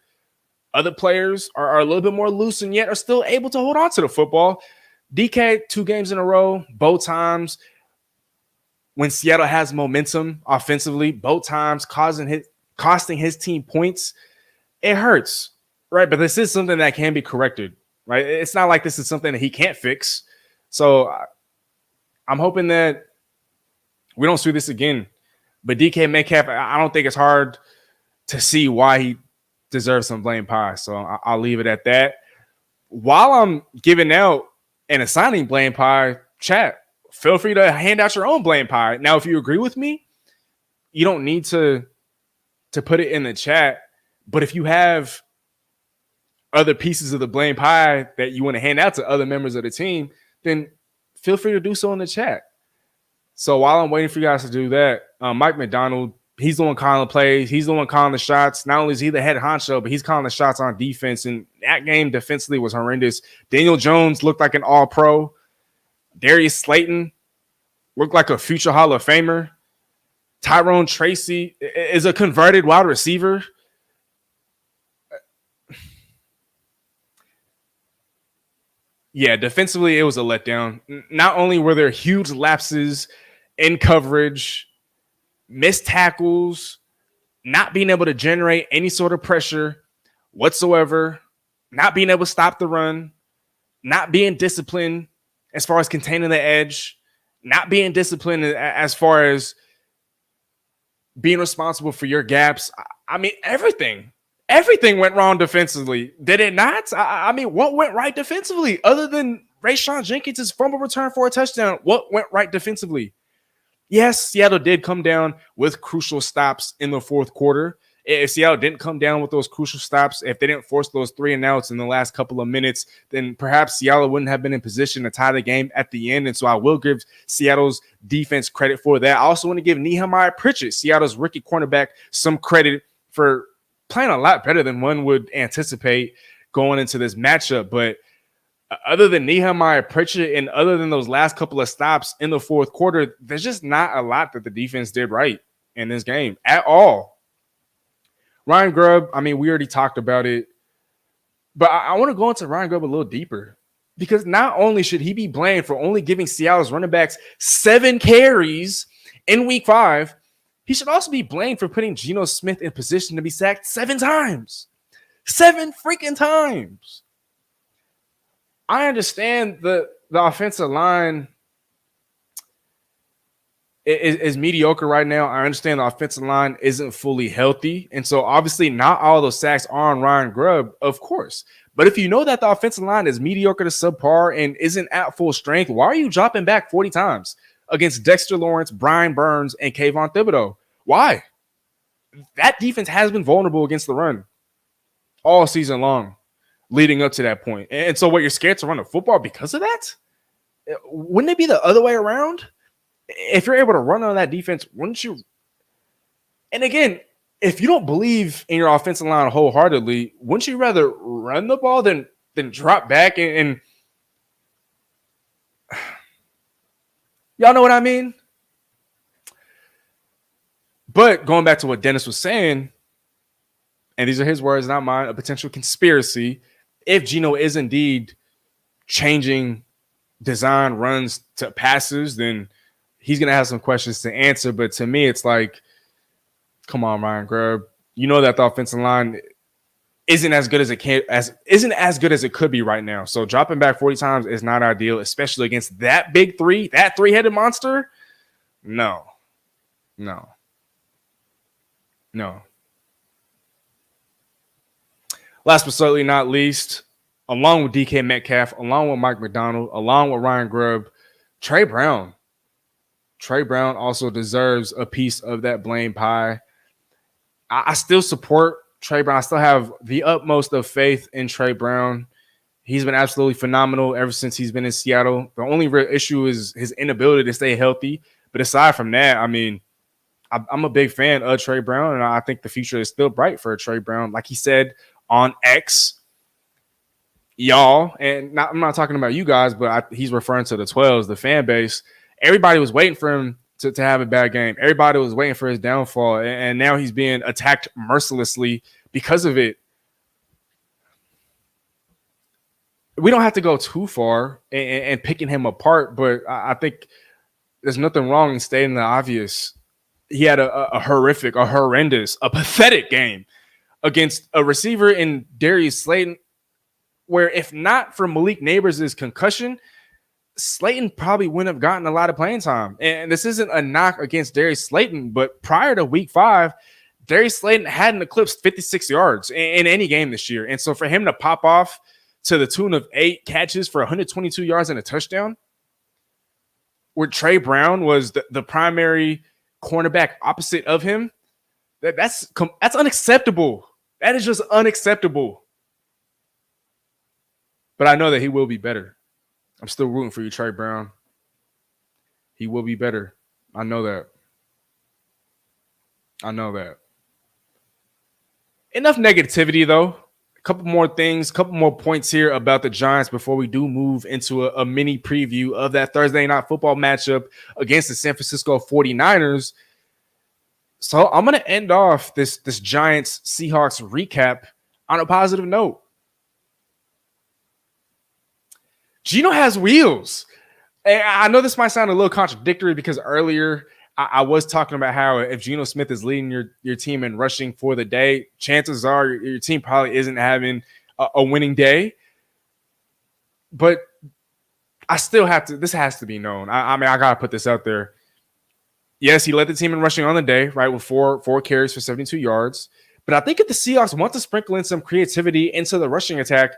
Speaker 2: Other players are a little bit more loose and yet are still able to hold on to the football. DK, 2 games in a row, both times when Seattle has momentum offensively, both times costing his team points. It hurts, right? But this is something that can be corrected, right? It's not like this is something that he can't fix. So I'm hoping that we don't see this again. But DK Metcalf, I don't think it's hard to see why he deserves some blame pie. So I'll leave it at that. While I'm giving out and assigning blame pie, chat, feel free to hand out your own blame pie. Now, if you agree with me, you don't need to put it in the chat. But if you have other pieces of the blame pie that you want to hand out to other members of the team, then feel free to do so in the chat. So while I'm waiting for you guys to do that, Mike Macdonald, he's the one calling the plays. He's the one calling the shots. Not only is he the head honcho, but he's calling the shots on defense. And that game defensively was horrendous. Daniel Jones looked like an all-pro. Darius Slayton looked like a future Hall of Famer. Tyrone Tracy is a converted wide receiver. Yeah, defensively, it was a letdown. Not only were there huge lapses in coverage, missed tackles, not being able to generate any sort of pressure whatsoever, not being able to stop the run, not being disciplined as far as containing the edge, not being disciplined as far as being responsible for your gaps. I mean, everything went wrong defensively. Did it not? I mean, what went right defensively other than Rayshawn Jenkins' fumble return for a touchdown? What went right defensively? Yes, Seattle did come down with crucial stops in the fourth quarter. If Seattle didn't come down with those crucial stops, if they didn't force those 3 and outs in the last couple of minutes, then perhaps Seattle wouldn't have been in position to tie the game at the end. And so I will give Seattle's defense credit for that. I also want to give Nehemiah Pritchett, Seattle's rookie cornerback, some credit for playing a lot better than one would anticipate going into this matchup. But Other than Nehemiah Pritchett and other than those last couple of stops in the fourth quarter, there's just not a lot that the defense did right in this game at all. Ryan Grubb, I mean, we already talked about it, but I want to go into Ryan Grubb a little deeper because not only should he be blamed for only giving Seattle's running backs 7 carries in week 5, he should also be blamed for putting Geno Smith in position to be sacked 7 times. 7 freaking times. I understand the offensive line is mediocre right now. I understand the offensive line isn't fully healthy. And so obviously not all those sacks are on Ryan Grubb, of course. But if you know that the offensive line is mediocre to subpar and isn't at full strength, why are you dropping back 40 times against Dexter Lawrence, Brian Burns, and Kayvon Thibodeau? Why? That defense has been vulnerable against the run all season long leading up to that point. And so what, you're scared to run the football because of that? Wouldn't it be the other way around? If you're able to run on that defense, wouldn't you? And again, if you don't believe in your offensive line wholeheartedly, wouldn't you rather run the ball than drop back and y'all know what I mean? But going back to what Dennis was saying, and these are his words, not mine, a potential conspiracy. If Geno is indeed changing design runs to passes, then he's going to have some questions to answer. But to me, it's like, come on, Ryan Grubb. You know that the offensive line isn't as good as it could be right now. So dropping back 40 times is not ideal, especially against that big three, that 3-headed monster. No. Last but certainly not least, along with DK Metcalf, along with Mike McDonald, along with Ryan Grubb, Trey Brown. Trey Brown also deserves a piece of that blame pie. I still support Trey Brown. I still have the utmost of faith in Trey Brown. He's been absolutely phenomenal ever since he's been in Seattle. The only real issue is his inability to stay healthy. But aside from that, I mean, I'm a big fan of Trey Brown, and I think the future is still bright for Trey Brown. Like he said on X, y'all, and I'm not talking about you guys, but he's referring to the 12s, the fan base. Everybody was waiting for him to have a bad game. Everybody was waiting for his downfall, and now he's being attacked mercilessly because of it. We don't have to go too far and picking him apart, but I think there's nothing wrong in stating the obvious. He had a horrendous, pathetic game against a receiver in Darius Slayton, where if not for Malik Neighbors' concussion, Slayton probably wouldn't have gotten a lot of playing time. And this isn't a knock against Darius Slayton, but prior to week 5, Darius Slayton hadn't eclipsed 56 yards in any game this year. And so for him to pop off to the tune of 8 catches for 122 yards and a touchdown, where Trey Brown was the primary cornerback opposite of him, that's unacceptable. That is just unacceptable. But I know that he will be better. I'm still rooting for you, Trey Brown. He will be better. I know that. Enough negativity, though. A couple more things, a couple more points here about the Giants before we do move into a mini preview of that Thursday night football matchup against the San Francisco 49ers. So I'm going to end off this Giants-Seahawks recap on a positive note. Geno has wheels. And I know this might sound a little contradictory because earlier I was talking about how if Geno Smith is leading your team in rushing for the day, chances are your team probably isn't having a winning day. But I still have to – this has to be known. I mean, I got to put this out there. Yes, he led the team in rushing on the day, right, with four carries for 72 yards. But I think if the Seahawks want to sprinkle in some creativity into the rushing attack,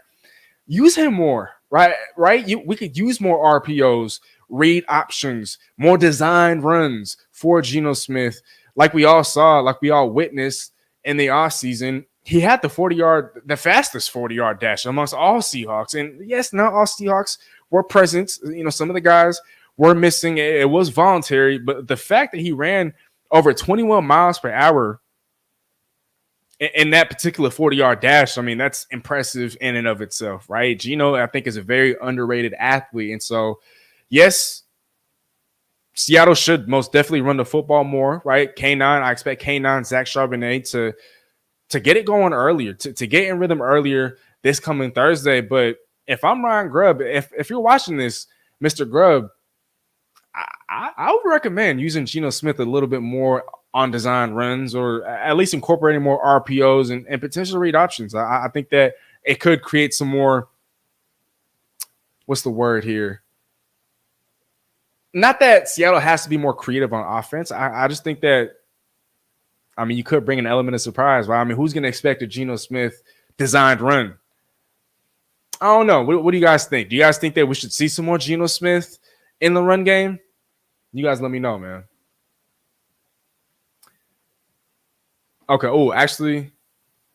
Speaker 2: use him more, right? We could use more RPOs, read options, more designed runs for Geno Smith. Like we all saw, like we all witnessed in the offseason, he had the fastest 40-yard dash amongst all Seahawks. And yes, not all Seahawks were present. You know, some of the guys were missing. It was voluntary, but the fact that he ran over 21 miles per hour in that particular 40-yard dash, I mean, that's impressive in and of itself, right? Geno, I think, is a very underrated athlete. And so, yes, Seattle should most definitely run the football more, right? K9, I expect K9, Zach Charbonnet to get it going earlier, to get in rhythm earlier this coming Thursday. But if I'm Ryan Grubb, if you're watching this, Mr. Grubb, I would recommend using Geno Smith a little bit more on design runs, or at least incorporating more RPOs and potential read options. I think that it could create some more, what's the word here? Not that Seattle has to be more creative on offense. I just think that, I mean, you could bring an element of surprise, right? I mean, who's going to expect a Geno Smith designed run? I don't know. What do you guys think? Do you guys think that we should see some more Geno Smith in the run game? You guys let me know, man. Okay. Oh, actually,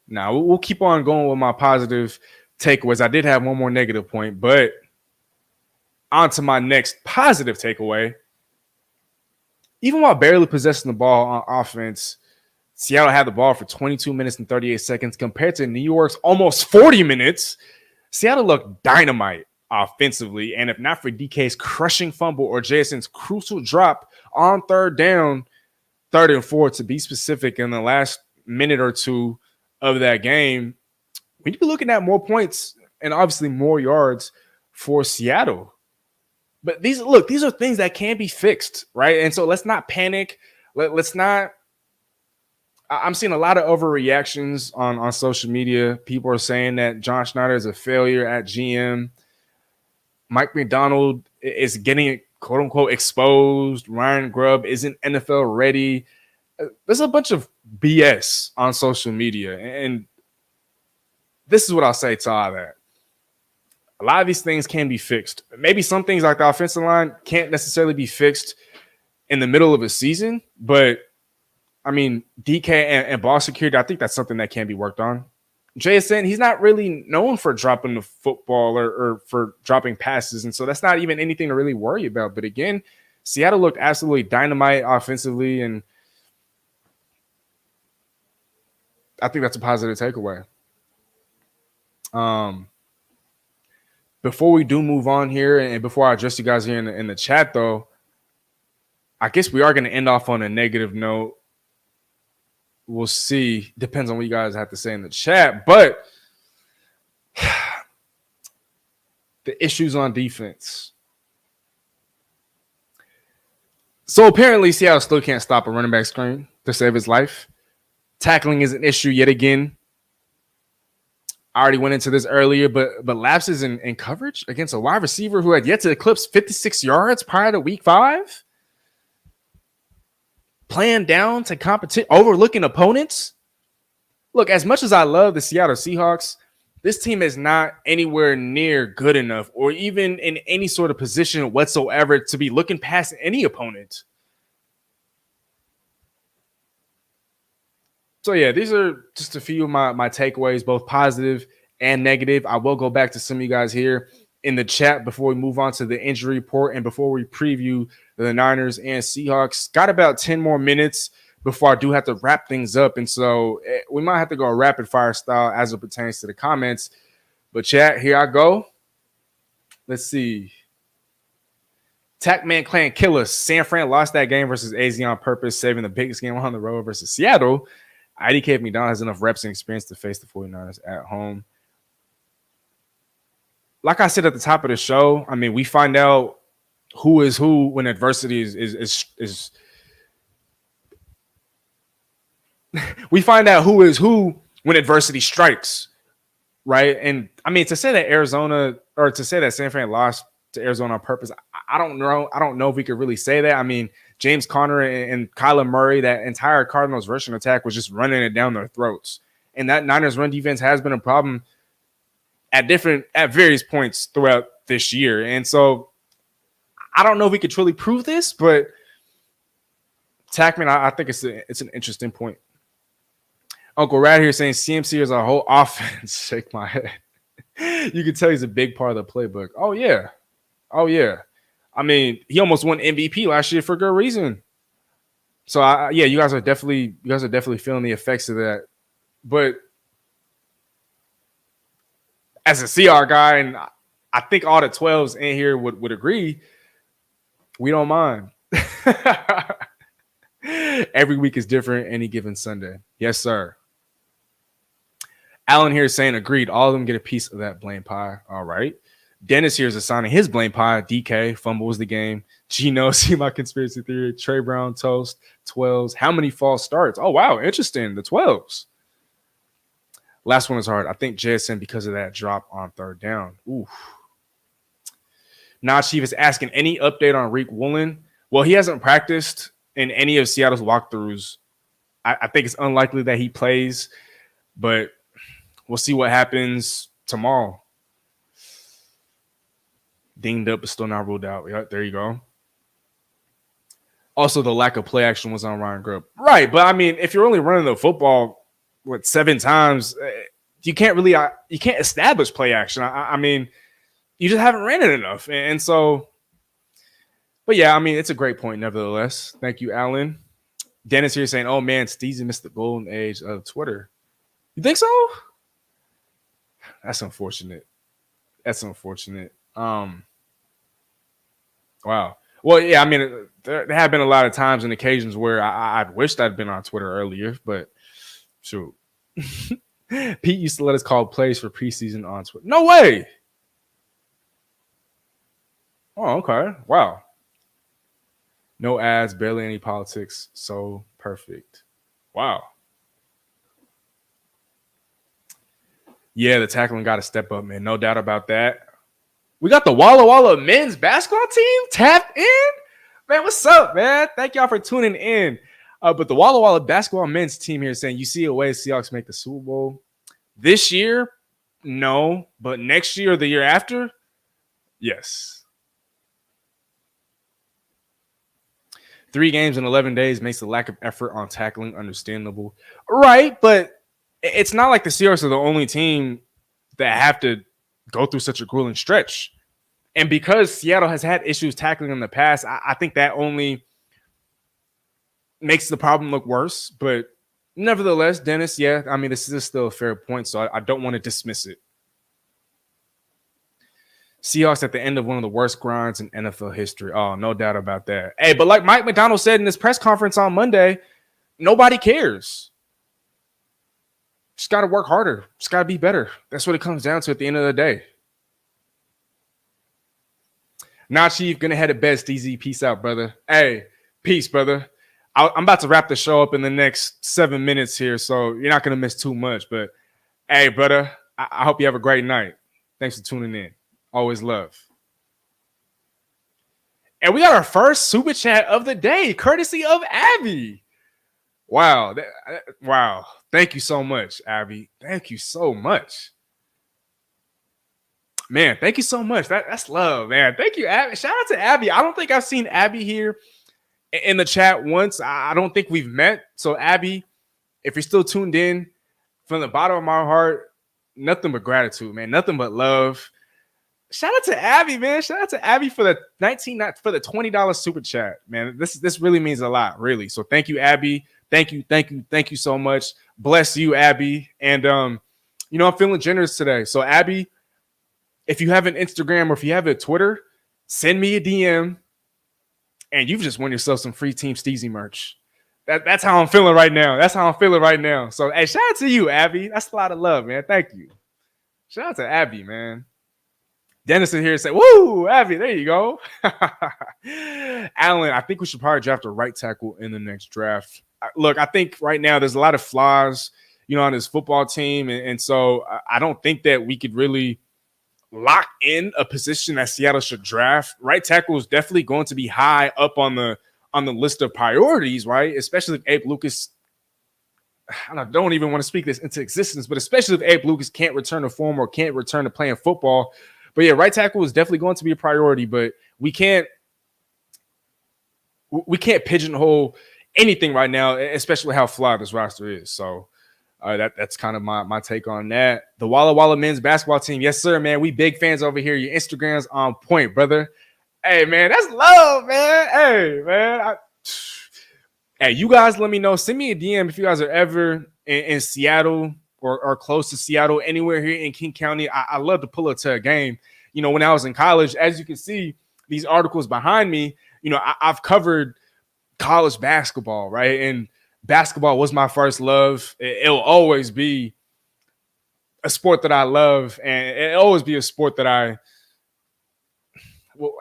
Speaker 2: now we'll keep on going with my positive takeaways. I did have one more negative point, but on to my next positive takeaway. Even while barely possessing the ball on offense, Seattle had the ball for 22 minutes and 38 seconds compared to New York's almost 40 minutes. Seattle looked dynamite offensively, and if not for DK's crushing fumble or Jason's crucial drop on third down, 3rd and 4 to be specific, in the last minute or two of that game, we'd be looking at more points and obviously more yards for Seattle. But these are things that can be fixed, right? And so let's not panic. Let's not. I'm seeing a lot of overreactions on social media. People are saying that John Schneider is a failure at GM. Mike McDonald is getting, quote unquote, exposed. Ryan Grubb isn't NFL ready. There's a bunch of BS on social media. And this is what I'll say to all that. A lot of these things can be fixed. Maybe some things like the offensive line can't necessarily be fixed in the middle of a season, but I mean, DK and ball security, I think that's something that can be worked on. JSN, he's not really known for dropping the football or for dropping passes, and so that's not even anything to really worry about. But again, Seattle looked absolutely dynamite offensively, and I think that's a positive takeaway. Before we do move on here, and before I address you guys here in the chat, though, I guess we are going to end off on a negative note. We'll see. Depends on what you guys have to say in the chat. But the issues on defense. So apparently Seattle still can't stop a running back screen to save his life. Tackling is an issue yet again. I already went into this earlier, but lapses in coverage against a wide receiver who had yet to eclipse 56 yards prior to week 5. Playing down to competition, overlooking opponents. Look, as much as I love the Seattle Seahawks, this team is not anywhere near good enough or even in any sort of position whatsoever to be looking past any opponent. So, yeah, these are just a few of my takeaways, both positive and negative. I will go back to some of you guys here in the chat before we move on to the injury report and before we preview the Niners and Seahawks. Got about 10 more minutes before I do have to wrap things up. And so we might have to go rapid fire style as it pertains to the comments. But chat, here I go. Let's see. Tackman Clan Killers. San Fran lost that game versus AZ on purpose, saving the biggest game on the road versus Seattle. IDK McDonald has enough reps and experience to face the 49ers at home. Like I said at the top of the show, I mean, we find out who is who when adversity is we find out who is who when adversity strikes, right? And I mean, to say that Arizona or to say that San Fran lost to Arizona on purpose, I don't know. I don't know if we could really say that. I mean, James Conner and Kyler Murray, that entire Cardinals rushing attack was just running it down their throats. And that Niners run defense has been a problem at various points throughout this year. And so I don't know if we could truly prove this, but Tackman, I think it's an interesting point. Uncle Rad here saying CMC is a whole offense. Shake my head. You can tell he's a big part of the playbook. Oh, yeah. I mean, he almost won MVP last year for good reason. So, you guys are definitely feeling the effects of that But as a CR guy, and I think all the 12s in here would agree, we don't mind. Every week is different, any given Sunday. Yes, sir. Alan here is saying agreed. All of them get a piece of that blame pie. All right. Dennis here is assigning his blame pie. DK, fumble was the game. Gino, see my conspiracy theory. Trey Brown, toast. 12s. How many false starts? Oh, wow. Interesting. The 12s. Last one is hard. I think JSN because of that drop on third down. Ooh. Nah, Chief is asking any update on Reek Woolen. Well, he hasn't practiced in any of Seattle's walkthroughs. I think it's unlikely that he plays, but we'll see what happens tomorrow. Dinged up, but still not ruled out. Yeah, there you go. Also, the lack of play action was on Ryan Grubb. Right, but I mean, if you're only running the football, 7 times, you can't really you can't establish play action. I mean, you just haven't ran it enough. And so, but yeah, I mean, it's a great point nevertheless. Thank you, Alan. Dennis here saying, oh man, Steezy missed the golden age of Twitter. You think so? That's unfortunate. That's unfortunate. Wow. Well, yeah, I mean, there have been a lot of times and occasions where I'd wished I'd been on Twitter earlier, but shoot. Pete used to let us call plays for preseason on Twitter. No way. Oh, okay. Wow. No ads, barely any politics. So perfect. Wow. Yeah, the tackling got to step up, man. No doubt about that. We got the Walla Walla men's basketball team tapped in. Man, what's up, man? Thank y'all for tuning in. But the Walla Walla basketball men's team here saying, you see a way Seahawks make the Super Bowl. This year, no. But next year or the year after, yes. 3 games in 11 days makes the lack of effort on tackling understandable. Right, but it's not like the Seahawks are the only team that have to go through such a grueling stretch. And because Seattle has had issues tackling in the past, I think that only makes the problem look worse. But nevertheless, Dennis, yeah, I mean, this is still a fair point, so I don't want to dismiss it. Seahawks at the end of one of the worst grinds in NFL history. Oh, no doubt about that. Hey, but like Mike McDonald said in his press conference on Monday, nobody cares. Just got to work harder. Just got to be better. That's what it comes down to at the end of the day. Nah, Chief, gonna head to bed. Steezy, peace out, brother. Hey, peace, brother. I'm about to wrap the show up in the next 7 minutes here, so you're not gonna miss too much. But hey, brother, I hope you have a great night. Thanks for tuning in. Always love. And we got our first super chat of the day, courtesy of Abby. Wow. Wow. Thank you so much, Abby. Thank you so much. Man, thank you so much. That's love, man. Thank you, Abby. Shout out to Abby. I don't think I've seen Abby here in the chat once. I don't think we've met. So, Abby, if you're still tuned in, from the bottom of my heart, nothing but gratitude, man. Nothing but love. Shout out to Abby, man. Shout out to Abby for the $20 super chat, man. This really means a lot, really. So thank you, Abby. Thank you so much. Bless you, Abby. And I'm feeling generous today. So Abby, if you have an Instagram or if you have a Twitter, send me a DM, and you've just won yourself some free Team Steezy merch. That's how I'm feeling right now. So hey, shout out to you, Abby. That's a lot of love, man. Thank you. Shout out to Abby, man. Dennis is here and say, woo, Abby, there you go. Alan, I think we should probably draft a right tackle in the next draft. Look, I think right now there's a lot of flaws, on this football team. And so I don't think that we could really lock in a position that Seattle should draft. Right tackle is definitely going to be high up on the list of priorities, right? Especially if Abe Lucas, I don't even want to speak this into existence, but especially if Abe Lucas can't return to form or can't return to playing football. But yeah, right tackle is definitely going to be a priority, but we can't pigeonhole anything right now, especially how flawed this roster is. So that's kind of my take on that. The Walla Walla men's basketball team. Yes, sir, man. We big fans over here. Your Instagram's on point, brother. Hey, man, that's love, man. Hey, man. Hey, you guys let me know. Send me a DM if you guys are ever in Seattle or close to Seattle, anywhere here in King County, I love to pull up to a game. You know, when I was in college, as you can see, these articles behind me, you know, I've covered college basketball, right? And basketball was my first love. It'll always be a sport that I love, and it'll always be a sport that it'll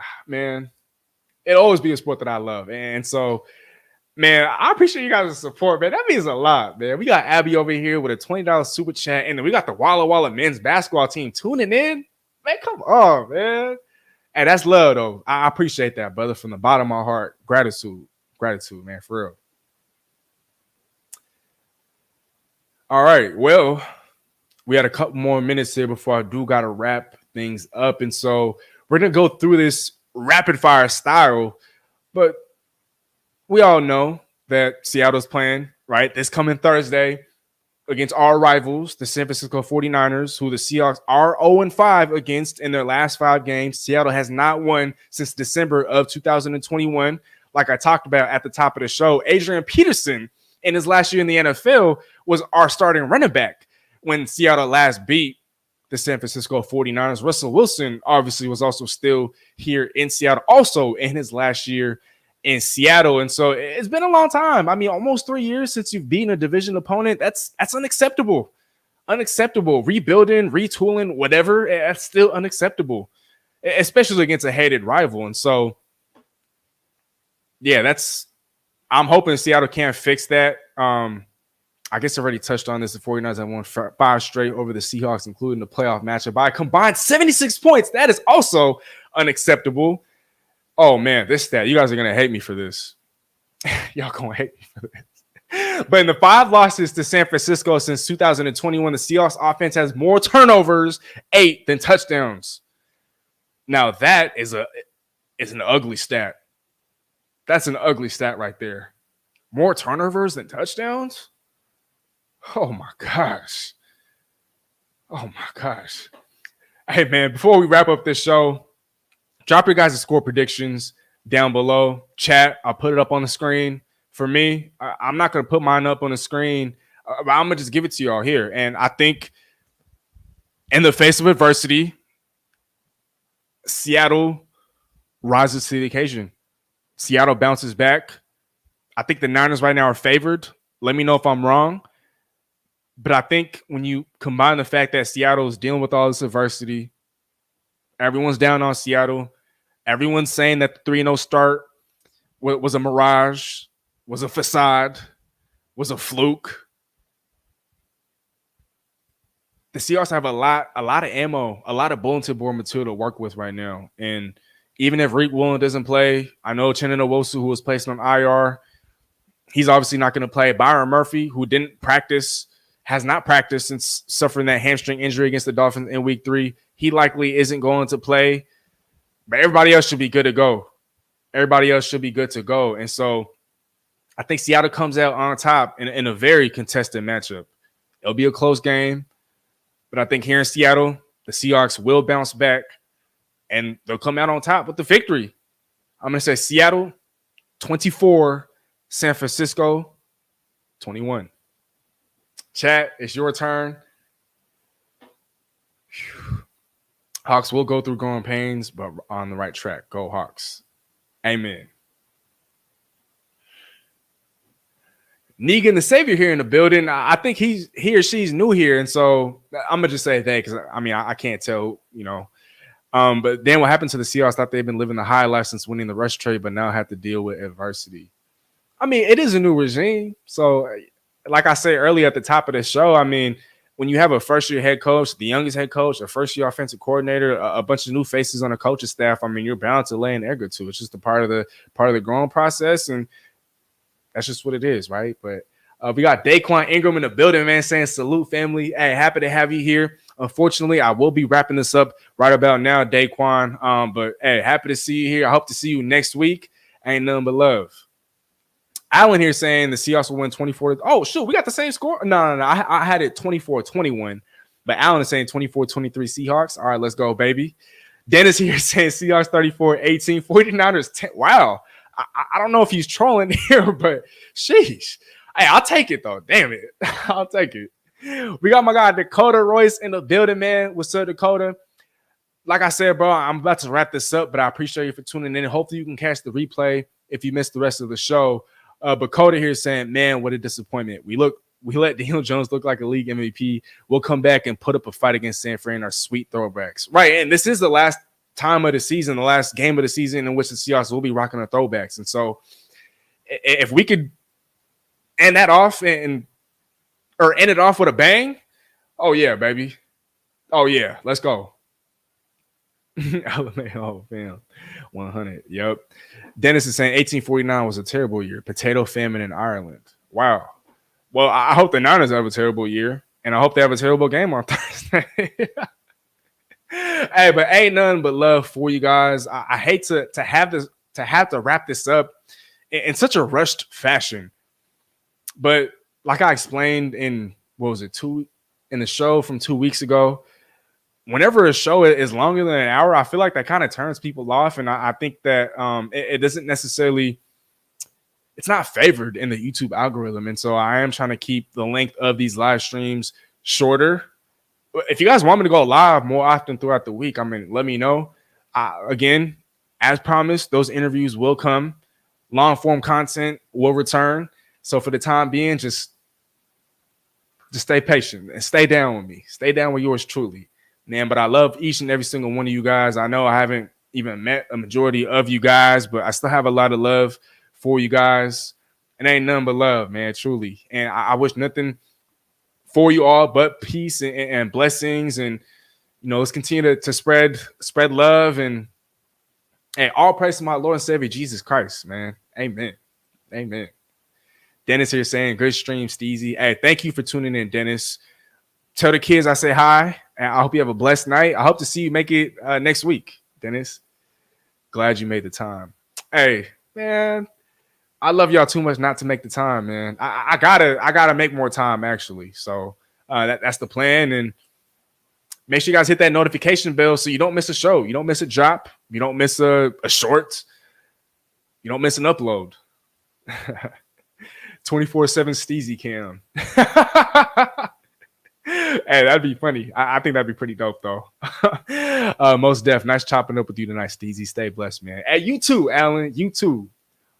Speaker 2: always be a sport that I love. And so, man, I appreciate you guys' support, man. That means a lot, man. We got Abby over here with a $20 super chat, and then we got the Walla Walla men's basketball team tuning in. Man, come on, man. Hey, that's love, though. I appreciate that, brother, from the bottom of my heart. Gratitude, man, for real. All right, well, we had a couple more minutes here before I do got to wrap things up, and so we're going to go through this rapid fire style, but we all know that Seattle's playing, right, this coming Thursday against our rivals, the San Francisco 49ers, who the Seahawks are 0-5 against in their last 5 games. Seattle has not won since December of 2021. Like I talked about at the top of the show, Adrian Peterson in his last year in the NFL was our starting running back when Seattle last beat the San Francisco 49ers. Russell Wilson obviously was also still here in Seattle, also in his last year in Seattle. And so it's been a long time. I mean, almost 3 years since you've beaten a division opponent. That's unacceptable. Unacceptable. Rebuilding, retooling, whatever, that's still unacceptable, especially against a hated rival. And so, yeah, I'm hoping Seattle can fix that. I guess I already touched on this. The 49ers have won 5 straight over the Seahawks, including the playoff matchup by a combined 76 points. That is also unacceptable. Oh, man, this stat. You guys are going to hate me for this. Y'all going to hate me for this. But in the 5 losses to San Francisco since 2021, the Seahawks offense has more turnovers, 8, than touchdowns. Now, that is an ugly stat. That's an ugly stat right there. More turnovers than touchdowns? Oh, my gosh. Oh, my gosh. Hey, man, before we wrap up this show, drop your guys' score predictions down below. Chat, I'll put it up on the screen. For me, I'm not going to put mine up on the screen. But I'm going to just give it to y'all here. And I think in the face of adversity, Seattle rises to the occasion. Seattle bounces back. I think the Niners right now are favored. Let me know if I'm wrong. But I think when you combine the fact that Seattle is dealing with all this adversity, everyone's down on Seattle. Everyone's saying that the 3-0 start was a mirage, was a facade, was a fluke. The Seahawks have a lot of ammo, a lot of bulletin board material to work with right now. And even if Reek Williams doesn't play, I know Chinena Nwosu, who was placed on IR, he's obviously not going to play. Byron Murphy, who didn't practice, has not practiced since suffering that hamstring injury against the Dolphins in week 3. He likely isn't going to play, but everybody else should be good to go. Everybody else should be good to go. And so I think Seattle comes out on top in a very contested matchup. It'll be a close game, but I think here in Seattle, the Seahawks will bounce back and they'll come out on top with the victory. I'm going to say Seattle 24, San Francisco 21. Chat, it's your turn. Whew. Hawks will go through growing pains, but on the right track. Go Hawks. Amen. Negan, the savior here in the building. I think he or she's new here, and so I'm gonna just say that because I mean I can't tell, you know. But then what happened to the Seahawks? Thought they've been living the high life since winning the rush trade, but now have to deal with adversity. I mean, it is a new regime, so like I said earlier at the top of the show, I mean, when you have a first-year head coach, the youngest head coach, a first-year offensive coordinator, a bunch of new faces on the coaching staff, I mean, you're bound to lay an egg or two. It's just a part of the growing process, and that's just what it is, right? But we got Daquan Ingram in the building, man, saying salute, family. Hey, happy to have you here. Unfortunately, I will be wrapping this up right about now, Daquan. But hey, happy to see you here. I hope to see you next week. Ain't nothing but love. Alan here saying the Seahawks will win 24. Oh, shoot, we got the same score? No. I had it 24-21. But Alan is saying 24-23 Seahawks. All right, let's go, baby. Dennis here saying Seahawks 34-18, 49ers 10. Wow. I don't know if he's trolling here, but sheesh. Hey, I'll take it though. Damn it. I'll take it. We got my guy Dakota Royce in the building, man. What's up, Dakota? Like I said, bro, I'm about to wrap this up, but I appreciate you for tuning in. Hopefully you can catch the replay if you missed the rest of the show. But Coda here is saying, man, what a disappointment. We let Daniel Jones look like a league MVP. We'll come back and put up a fight against San Fran, our sweet throwbacks. Right, and this is the last time of the season, the last game of the season in which the Seahawks will be rocking the throwbacks. And so if we could end that off or end it off with a bang, oh, yeah, baby. Oh, yeah, let's go. Oh, fam. 100. Yep. Dennis is saying 1849 was a terrible year. Potato famine in Ireland. Wow. Well, I hope the Niners have a terrible year, and I hope they have a terrible game on Thursday. Hey, but ain't nothing but love for you guys. I hate to have to wrap this up in such a rushed fashion, but like I explained in the show from 2 weeks ago, whenever a show is longer than an hour, I feel like that kind of turns people off, and I think that it doesn't necessarily. It's not favored in the YouTube algorithm. And so I am trying to keep the length of these live streams shorter. If you guys want me to go live more often throughout the week, let me know. Again, as promised, those interviews will come. Long form content will return. So for the time being, just stay patient and stay down with me. Stay down with yours truly, man. But I love each and every single one of you guys. I know I haven't even met a majority of you guys, but I still have a lot of love for you guys, and ain't nothing but love, man, truly. And I wish nothing for you all but peace and blessings, and let's continue to spread love and all praise to my Lord and Savior Jesus Christ, man. Amen. Dennis here saying good stream, Steezy. Hey, thank you for tuning in, Dennis. Tell the kids I say hi, and I hope you have a blessed night. I hope to see you make it next week, Dennis. Glad you made the time. Hey, man. I love y'all too much not to make the time, man. I gotta make more time actually. So that's the plan. And make sure you guys hit that notification bell so you don't miss a show. You don't miss a drop. You don't miss a short. You don't miss an upload. 24/7 Steezy cam. Hey, that'd be funny. I think that'd be pretty dope though. Most def. Nice chopping up with you tonight, Steezy. Stay blessed, man. Hey, you too, Alan. You too.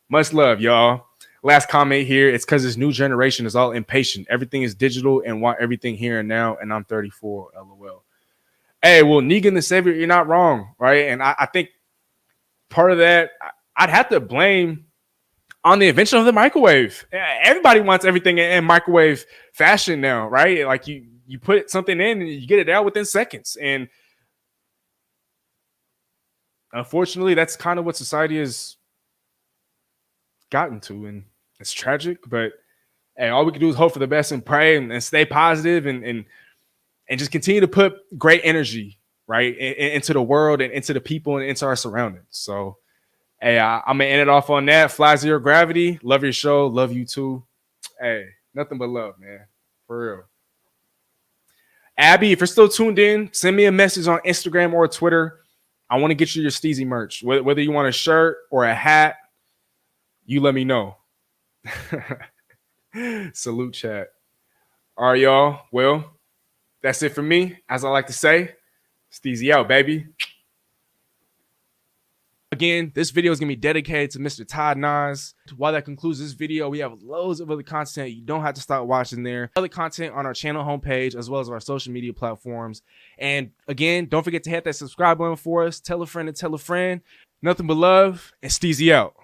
Speaker 2: Much love, y'all. Last comment here. It's because this new generation is all impatient. Everything is digital and want everything here and now. And I'm 34. LOL. Hey, well, Negan the Savior, you're not wrong, right? And I think part of that, I'd have to blame on the invention of the microwave. Everybody wants everything in microwave fashion now, right? Like you put something in and you get it out within seconds. And unfortunately, that's kind of what society is gotten to, and it's tragic, but hey, all we can do is hope for the best and pray and stay positive and just continue to put great energy right into the world and into the people and into our surroundings. So hey, I'm gonna end it off on that. Fly Zero Gravity, love your show, love you too. Hey, nothing but love, man, for real. Abby, if you're still tuned in, send me a message on Instagram or Twitter. I want to get you your Steezy merch, whether you want a shirt or a hat. You let me know. Salute, chat. All right, y'all. Well, that's it for me. As I like to say, Steezy out, baby. Again, this video is going to be dedicated to Mr. Todd Nas. While that concludes this video, we have loads of other content. You don't have to stop watching there. Other content on our channel homepage, as well as our social media platforms. And again, don't forget to hit that subscribe button for us. Tell a friend to tell a friend. Nothing but love, and Steezy out.